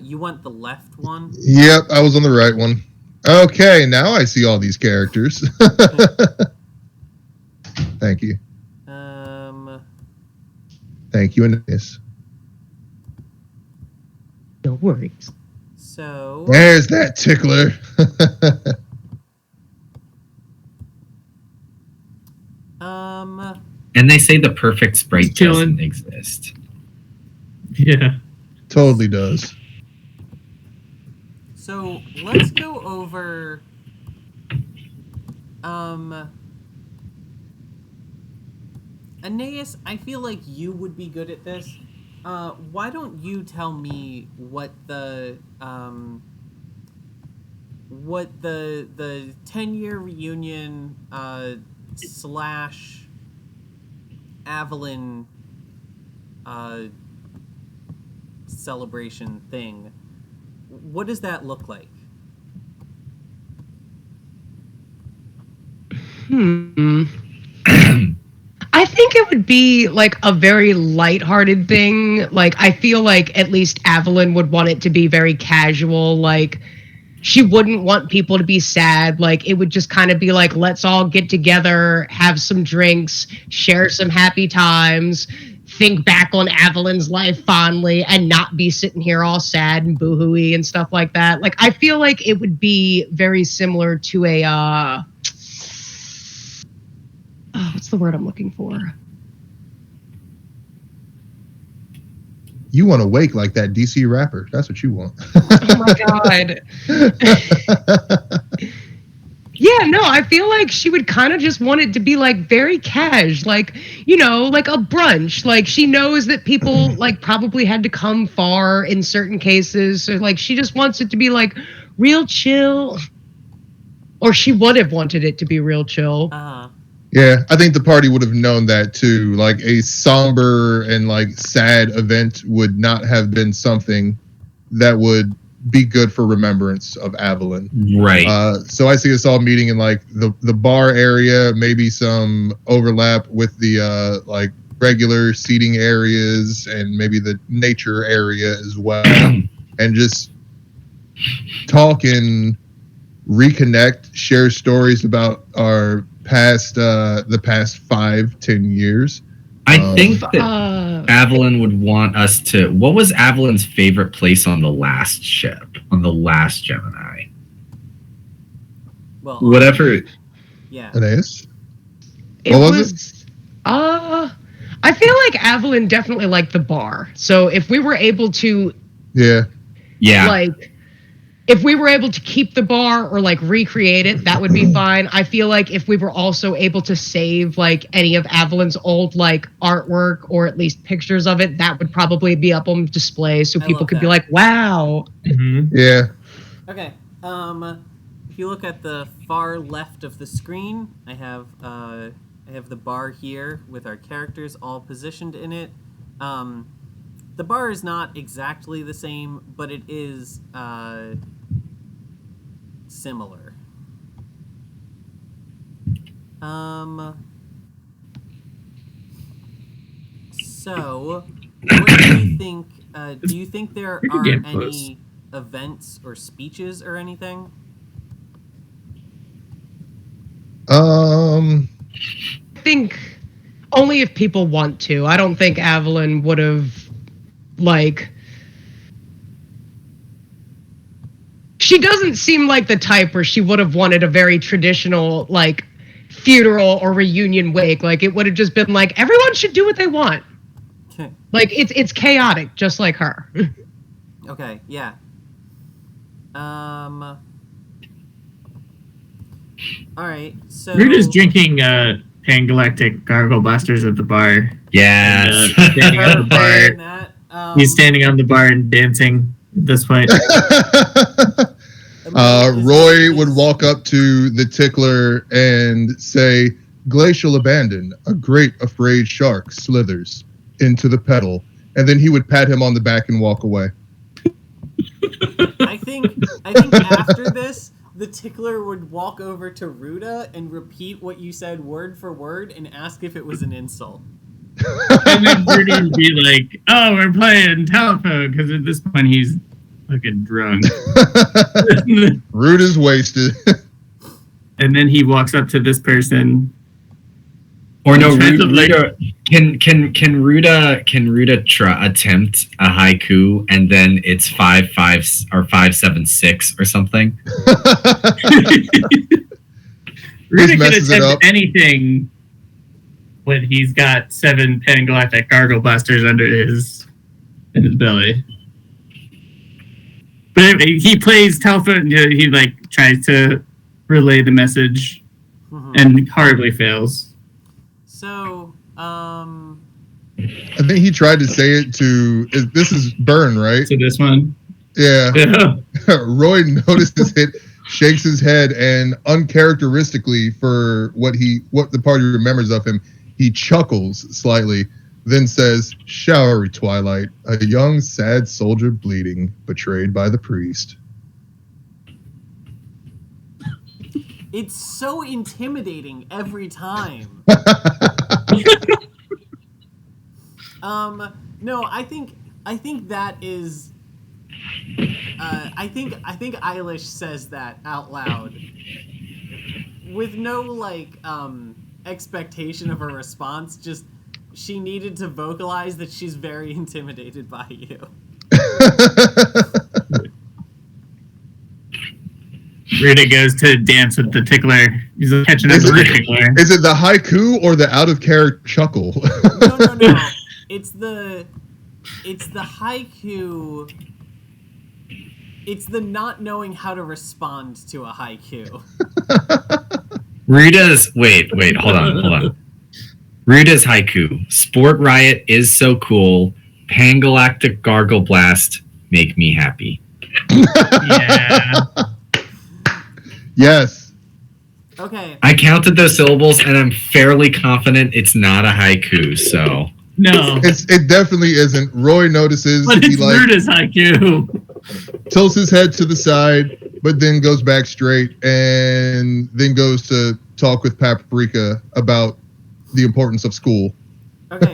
You want the left one? Yep, I was on the right one. Okay, now I see all these characters. Thank you. Thank you, Aeneas. No worries. So there's that tickler. And they say the perfect sprite doesn't exist. Yeah. Totally does. So let's go over Aeneas, I feel like you would be good at this. Why don't you tell me what the 10-year reunion / Aveline celebration thing, what does that look like? I think it would be like a very lighthearted thing. Like, I feel like at least Aveline would want it to be very casual. Like, she wouldn't want people to be sad. Like, it would just kind of be like, let's all get together, have some drinks, share some happy times, think back on Aveline's life fondly, and not be sitting here all sad and boohooey and stuff like that. Like, I feel like it would be very similar to a what's the word I'm looking for? You want to wake like that DC rapper. That's what you want. Oh my God. Yeah, no, I feel like she would kind of just want it to be like very cash, like, you know, like a brunch. Like, she knows that people like probably had to come far in certain cases. So like, she just wants it to be like real chill. Or she would have wanted it to be real chill. Yeah, I think the party would have known that too. Like, a somber and like sad event would not have been something that would be good for remembrance of Aveline. Right. So I see us all meeting in like the bar area, maybe some overlap with the like regular seating areas and maybe the nature area as well, and just talk and reconnect, share stories about our past, the past 5-10 years. I think that Aveline would want us to. What was Aveline's favorite place on the last ship, on the last Gemini? Well, whatever. Yeah. It is. What was it? I feel like Aveline definitely liked the bar. So if we were able to, like, if we were able to keep the bar or like recreate it, that would be fine. I feel like if we were also able to save like any of Aveline's old like artwork or at least pictures of it, that would probably be up on display so people could be like, wow. Mm-hmm. Yeah. Okay. If you look at the far left of the screen, I have the bar here with our characters all positioned in it. The bar is not exactly the same, but it is similar. So, what do you think? Do you think there are any events or speeches or anything? I think only if people want to. I don't think Aveline would have, like, she doesn't seem like the type where she would have wanted a very traditional, like, funeral or reunion wake. Like, it would have just been like, everyone should do what they want. Like, it's chaotic, just like her. Okay, yeah. All right, so We're just drinking pangalactic gargle blasters at the bar. Yeah. Standing on the bar. He's standing on the bar and dancing at this point. Roy would walk up to the tickler and say, "Glacial abandon, a great afraid shark slithers into the pedal," and then he would pat him on the back and walk away. I think after this, the tickler would walk over to Ruda and repeat what you said word for word and ask if it was an insult. And then Rudy would be like, "Oh, we're playing telephone," because at this point he's fucking drunk. Ruda's wasted. And then he walks up to this person. Or no, Ruda, can Ruda attempt a haiku and then it's 5-5 or 5-7-6 or something? Ruda can attempt anything when he's got 7 pangalactic gargle blasters under his belly. But anyway, he plays telephone. He like tries to relay the message and horribly fails. So, I think he tried to say it to. This is Burn, right? To this one. Yeah. Roy notices it, shakes his head, and uncharacteristically for what the party remembers of him, he chuckles slightly, then says, "Showery twilight, a young sad soldier bleeding, betrayed by the priest." it's so intimidating every time. No, I think that is I think Eilish says that out loud with no expectation of a response. Just she needed to vocalize that she's very intimidated by you. Ruda goes to dance with the tickler. He's catching up with the tickler. Is it the haiku or the out of character chuckle? No. It's the haiku. It's the not knowing how to respond to a haiku. Ruda's wait, hold on. Ruda's haiku. Sport Riot is so cool. Pangalactic Gargle Blast make me happy. Yeah. Yes. Okay. I counted those syllables and I'm fairly confident it's not a haiku, so No. It definitely isn't. Roy notices. But it's Ruda's haiku. Tilts his head to the side, but then goes back straight and then goes to talk with Paprika about the importance of school. Okay.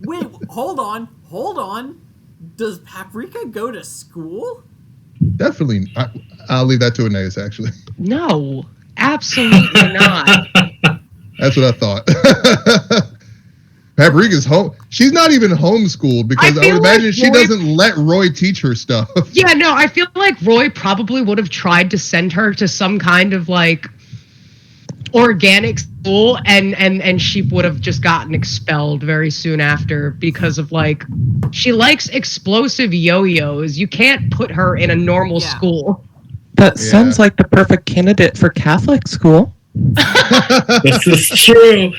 Wait, hold on. Does Paprika go to school? Definitely. I'll leave that to Aeneas, actually. No, absolutely not. That's what I thought. Paprika's home. She's not even homeschooled because I would imagine she doesn't let Roy teach her stuff. Yeah, no, I feel like Roy probably would have tried to send her to some kind of organic school and she would have just gotten expelled very soon after because of she likes explosive yo-yos. You can't put her in a normal school. That sounds like the perfect candidate for Catholic school. this is true.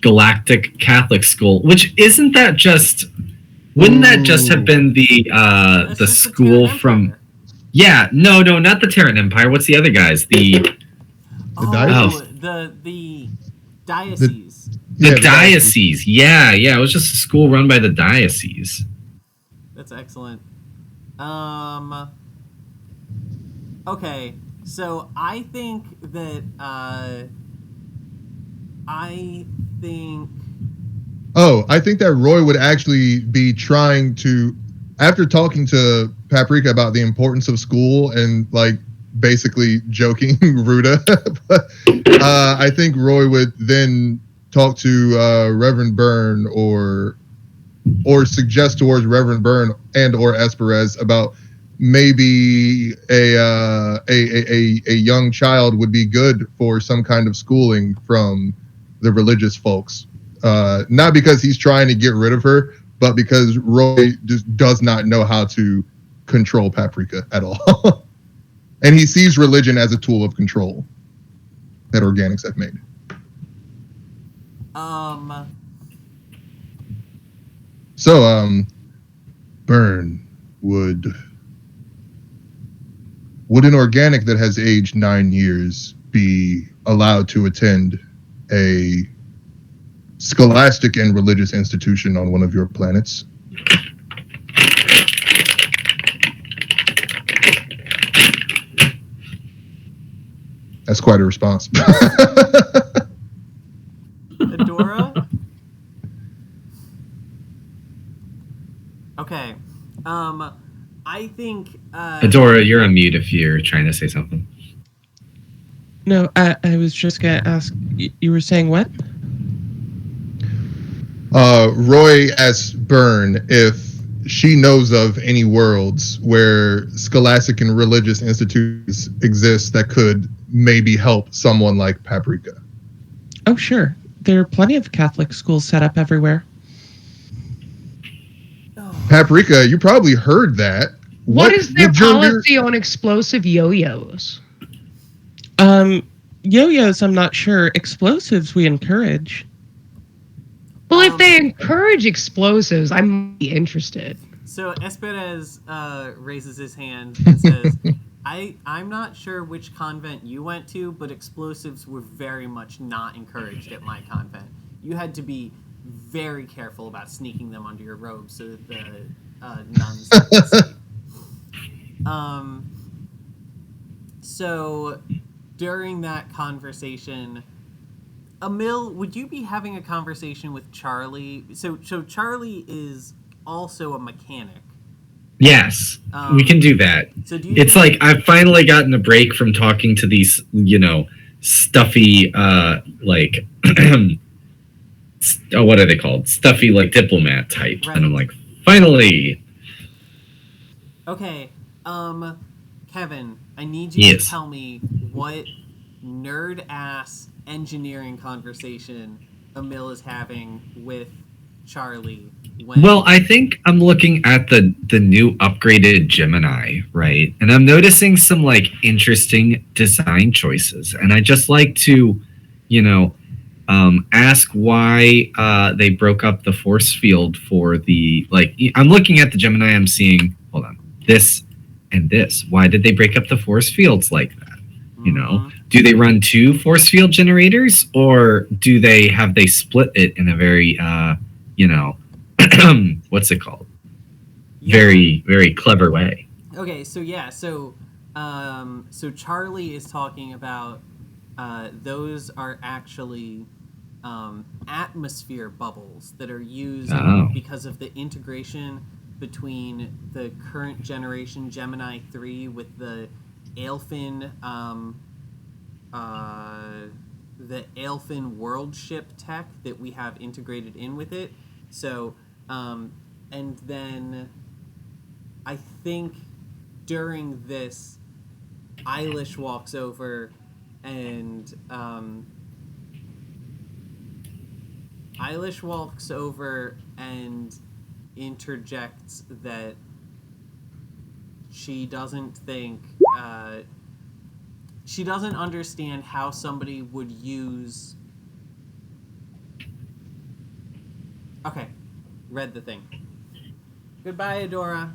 Galactic Catholic School, which isn't that just? Wouldn't that just have been the school from? Yeah, no, not the Terran Empire. What's the other guys? The diocese. The diocese. Yeah. It was just a school run by the diocese. That's excellent. Okay, so I think that I think that Roy would actually be trying to, after talking to Paprika about the importance of school and basically joking Ruda, I think Roy would then talk to Reverend Byrne or suggest towards Reverend Byrne and or Esperez about maybe a young child would be good for some kind of schooling from the religious folks. Not because he's trying to get rid of her, but because Roy just does not know how to control Paprika at all. And he sees religion as a tool of control that organics have made. So, Byrne, would an organic that has aged 9 years be allowed to attend a scholastic and religious institution on one of your planets? That's quite a response. Adora? Okay. I think... Adora, you're on mute if you're trying to say something. No, I was just going to ask, you were saying what? Roy asks Byrne if she knows of any worlds where scholastic and religious institutes exist that could maybe help someone like Paprika. Oh, sure. There are plenty of Catholic schools set up everywhere. Paprika, you probably heard that. What is their policy on explosive yo-yos? Yo-yos, I'm not sure. Explosives, we encourage. Well, if they encourage explosives, I might be interested. So Esperez raises his hand and says, I'm not sure which convent you went to, but explosives were very much not encouraged at my convent. You had to be very careful about sneaking them under your robe so that the nuns didn't see. So during that conversation, Emil, would you be having a conversation with Charlie? So Charlie is also a mechanic. Yes, we can do that. So do you it's think- like I've finally gotten a break from talking to these, stuffy, like, what are they called? Stuffy, like, diplomat type. Right. And I'm like, finally. Okay, Kevin, I need you Yes. to tell me what nerd-ass engineering conversation Emil is having with Charlie. Well, I think I'm looking at the new upgraded Gemini, right? And I'm noticing some, like, interesting design choices. And I just like to, ask why they broke up the force field for the, like, I'm looking at the Gemini, I'm seeing, hold on, this and this. Why did they break up the force fields like that? Do they run 2 force field generators, or have they split it in a very, what's it called? Yeah. Very, very clever way. Okay, so Charlie is talking about those are actually atmosphere bubbles that are used because of the integration between the current generation Gemini 3 with the Aelfin world ship tech that we have integrated in with it. So, and then I think during this, Eilish walks over and interjects that she doesn't think she doesn't understand how somebody would use. Okay, read the thing. Goodbye, Adora.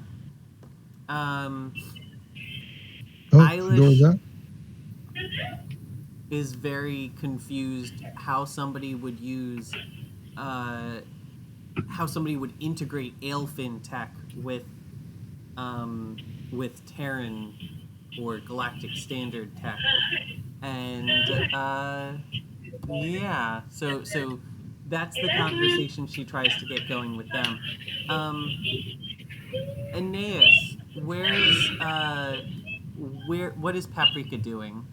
Eilish is very confused how somebody would use, how somebody would integrate Aelfin tech with Terran or Galactic Standard tech, and so that's the conversation she tries to get going with them. Aeneas, what is Paprika doing?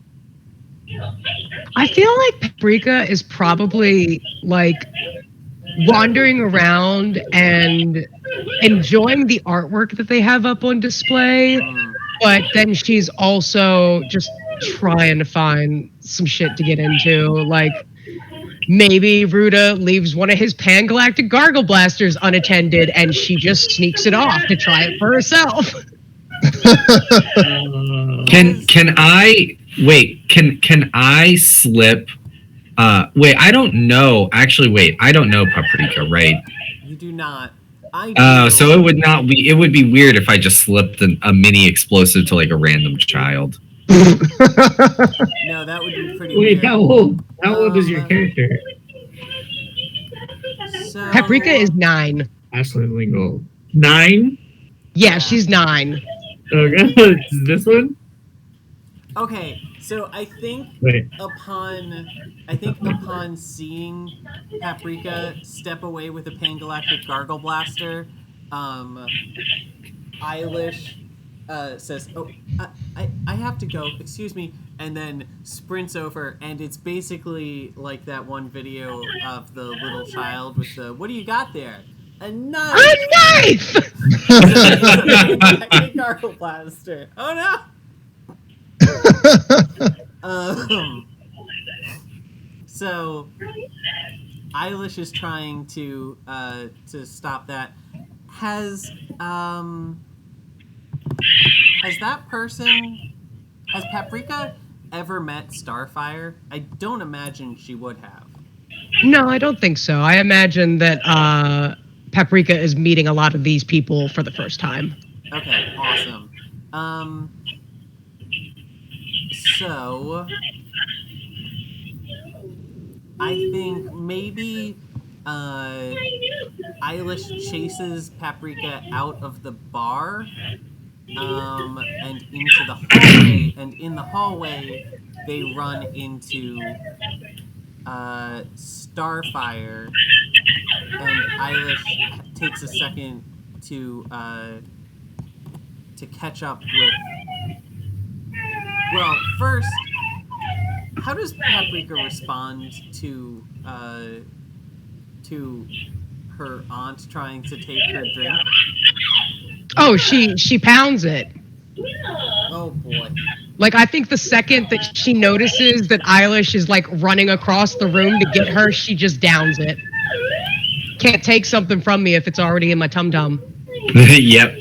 I feel like Paprika is probably like wandering around and enjoying the artwork that they have up on display, but then she's also just trying to find some shit to get into. Like, maybe Ruda leaves one of his pangalactic gargle blasters unattended and she just sneaks it off to try it for herself. Can I slip? I don't know. Actually, I don't know Paprika, right? You do not. I do. So it would not be. It would be weird if I just slipped a mini explosive to like a random child. No, that would be pretty weird. Wait, how old is your character? So, Paprika is 9. Absolutely gold. 9? Yeah, she's 9. Okay, is this one? Okay, so I think upon seeing Paprika step away with a pangalactic gargle blaster, Eilish says, "Oh, I have to go. Excuse me," and then sprints over, and it's basically like that one video of the little child with the "What do you got there?" A knife. A knife! It's a gargle blaster. Oh no. So Eilish is trying to stop that. Has Paprika ever met Starfire? I don't imagine she would have. No, I don't think so. I imagine that Paprika is meeting a lot of these people for the first time. Okay, awesome. So I think maybe Eilish chases Paprika out of the bar and into the hallway, and in the hallway they run into Starfire and Eilish takes a second to catch up with. Well, first, how does Paprika respond to her aunt trying to take her drink? Oh, she pounds it. Oh boy. Like, I think the second that she notices that Eilish is like running across the room to get her, she just downs it. Can't take something from me if it's already in my tum-tum. Yep.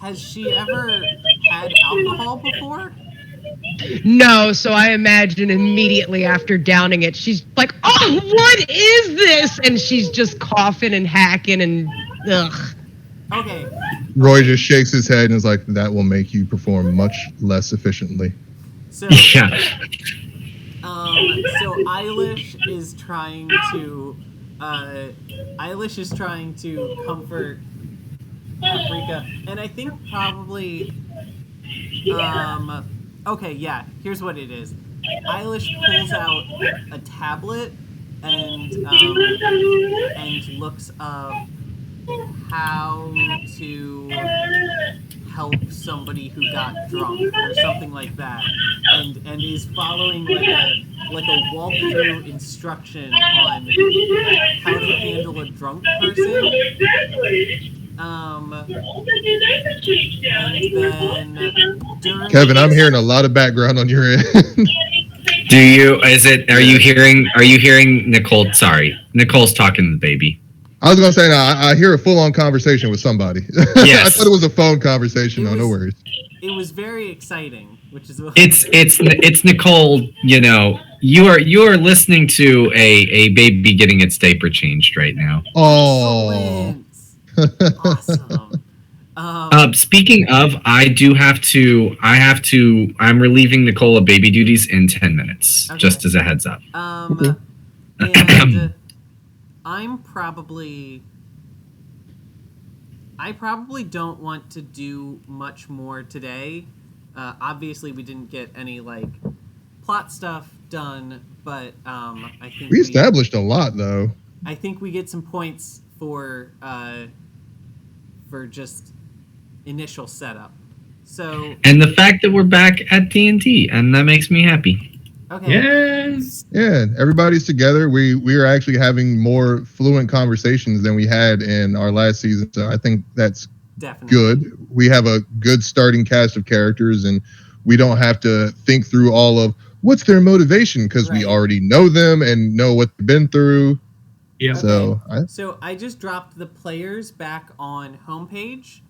Has she ever had alcohol before? No, so I imagine immediately after downing it, she's like, "Oh, what is this?" And she's just coughing and hacking and ugh. Okay. Roy just shakes his head and is like, "That will make you perform much less efficiently." So, Yeah. so Eilish is trying to comfort Paprika, and I think probably okay, yeah, here's what it is. Eilish pulls out a tablet and looks up how to help somebody who got drunk or something like that, and is following like a walkthrough instruction on how to handle a drunk person. And then during Kevin, I'm hearing a lot of background on your end. Are you hearing Nicole? Sorry. Nicole's talking to the baby. I was gonna say, no, I hear a full-on conversation with somebody. Yes. I thought it was a phone conversation. No worries. It was very exciting, which is what It's Nicole. You know, you are listening to a baby getting its diaper changed right now. Oh. Awesome. Speaking of, I'm relieving Nicole of baby duties in 10 minutes, Okay. just as a heads up. And I probably don't want to do much more today. Obviously, we didn't get any like plot stuff done, but I think We established a lot, though. I think we get some points for just initial setup. So And the fact that we're back at D&D, and that makes me happy. okay. Yes. Yeah, everybody's together. We are actually having more fluent conversations than we had in our last season. So I think that's Definitely good. We have a good starting cast of characters, and we don't have to think through all of what's their motivation because we Right. already know them and know what they've been through. Yeah. So So I just dropped the players back on homepage.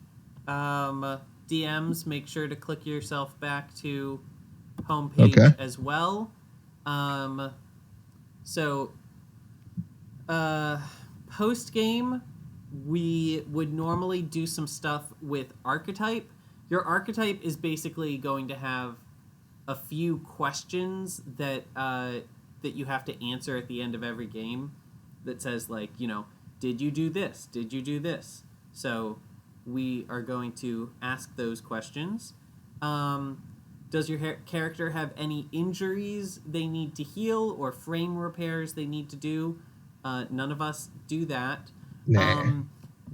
DMs, make sure to click yourself back to homepage Okay. as well. Post game, we would normally do some stuff with archetype. Your archetype is basically going to have a few questions that you have to answer at the end of every game. That says like, did you do this? Did you do this? So we are going to ask those questions. Does your character have any injuries they need to heal or frame repairs they need to do? None of us do that. Nah.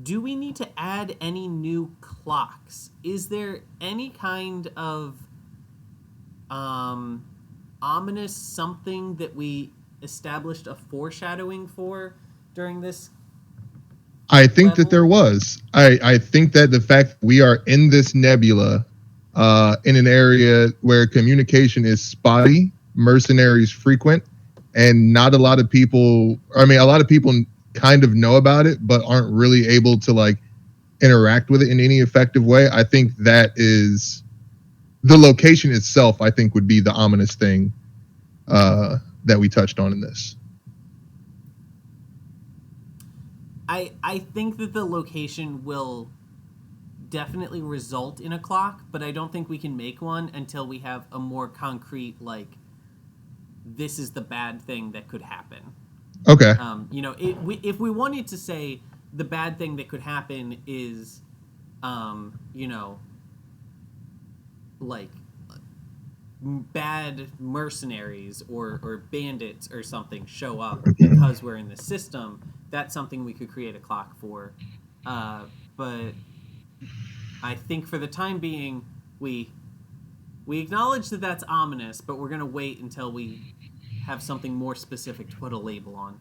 Do we need to add any new clocks? Is there any kind of ominous something that we established a foreshadowing for during this? I think that there was. I think that the fact that we are in this nebula, in an area where communication is spotty, mercenaries frequent, and not a lot of people. I mean, a lot of people kind of know about it, but aren't really able to like interact with it in any effective way. I think that is the location itself. I think would be the ominous thing that we touched on in this. I think that the location will definitely result in a clock, but I don't think we can make one until we have a more concrete, like, this is the bad thing that could happen. Okay. If we wanted to say the bad thing that could happen is, like, bad mercenaries or bandits or something show up because we're in the system, that's something we could create a clock for. But I think for the time being, we acknowledge that that's ominous, but we're going to wait until we have something more specific to put a label on.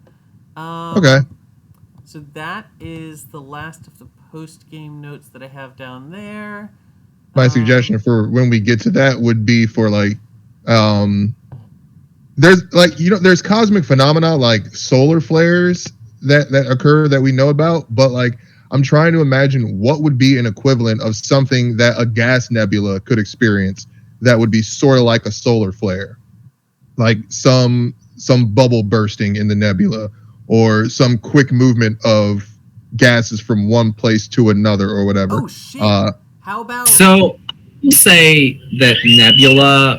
Okay. So that is the last of the post-game notes that I have down there. My suggestion for when we get to that would be for like, there's cosmic phenomena like solar flares that occur that we know about, but like I'm trying to imagine what would be an equivalent of something that a gas nebula could experience that would be sort of like a solar flare, like some bubble bursting in the nebula or some quick movement of gases from one place to another or whatever. Oh shit! How about... So, I'll say that nebula,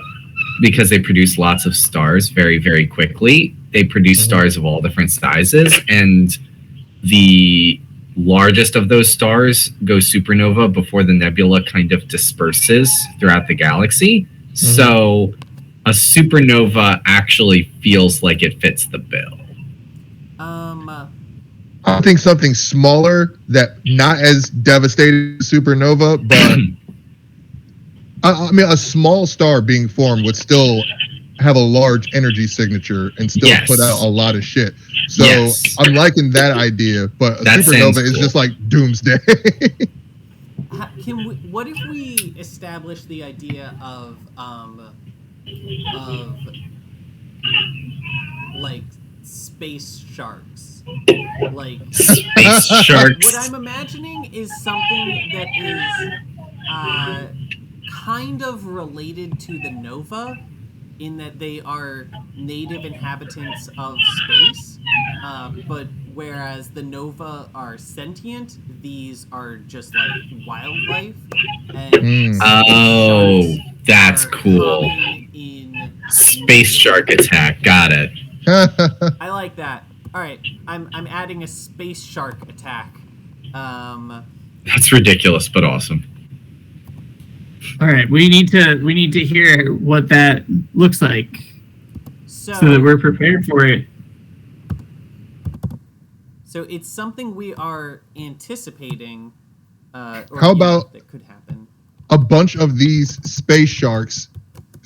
because they produce lots of stars very, very quickly, they produce stars of all different sizes, and the largest of those stars go supernova before the nebula kind of disperses throughout the galaxy. So, a supernova actually feels like it fits the bill. I think something smaller that not as devastating as supernova, but I mean, a small star being formed would still have a large energy signature and still put out a lot of shit. So I'm liking that idea, but a supernova is just like doomsday. What if we establish the idea of like space sharks? Like space sharks. What I'm imagining is something that is kind of related to the Nova, in that they are native inhabitants of space, but whereas the Nova are sentient, these are just like wildlife. And that's cool. Space shark attack. Got it. I like that. All right, I'm adding a space shark attack. That's ridiculous, but awesome. All right, we need to hear what that looks like, so that we're prepared for it. So it's something we are anticipating. How about that could happen? A bunch of these space sharks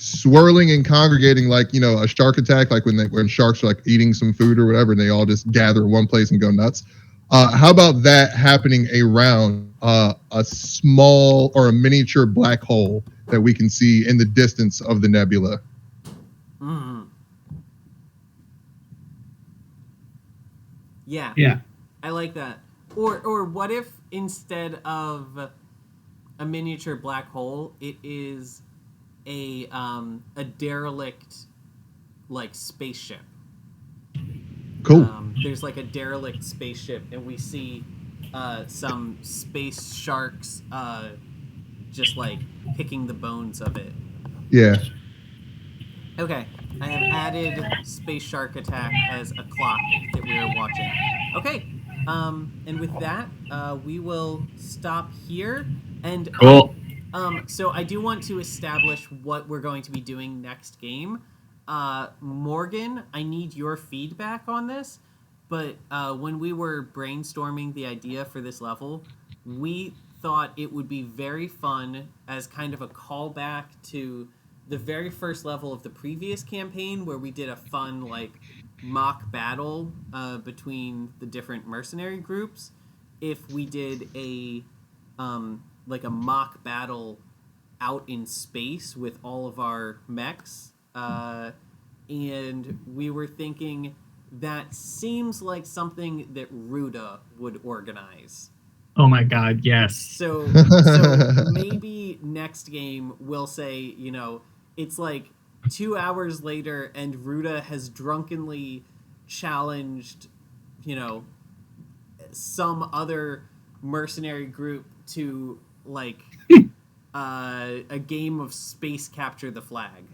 swirling and congregating like, you know, a shark attack, like when sharks are like eating some food or whatever, and they all just gather in one place and go nuts. How about that happening around a small or a miniature black hole that we can see in the distance of the nebula? Yeah. I like that. Or what if instead of a miniature black hole, it is a derelict like spaceship? Cool. There's like a derelict spaceship, and we see some space sharks just like picking the bones of it. Yeah. Okay, I have added space shark attack as a clock that we are watching. Okay, and with that, we will stop here. And cool. So I do want to establish what we're going to be doing next game. Morgan, I need your feedback on this, but when we were brainstorming the idea for this level, we thought it would be very fun as kind of a callback to the very first level of the previous campaign, where we did a fun like mock battle between the different mercenary groups. If we did a like a mock battle out in space with all of our mechs, and we were thinking that seems like something that Ruda would organize. Oh my god, yes. So maybe next game we'll say, you know, it's like 2 hours later and Ruda has drunkenly challenged, you know, some other mercenary group to like a game of space capture the flag.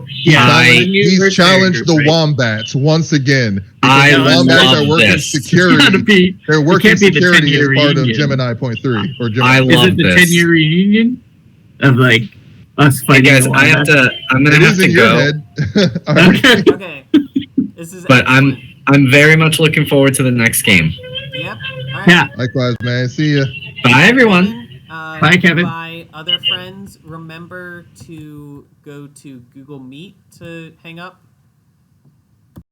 Yeah, he's challenged the Wombats once again. I the Wombats love are working this. security. They're working security as part of reunion. Gemini Point 3 or Gemini. I love Is it the this. 10-year reunion of like us Hey fighting? guys, the I have Wombats? to I'm gonna It have is to in your go. head. All right. Okay. This is But excellent. I'm very much looking forward to the next game. Yep. All right. Yeah. Likewise, man. See ya. Bye, everyone. Kevin, Bye, Kevin. Bye, other friends. Remember to go to Google Meet to hang up.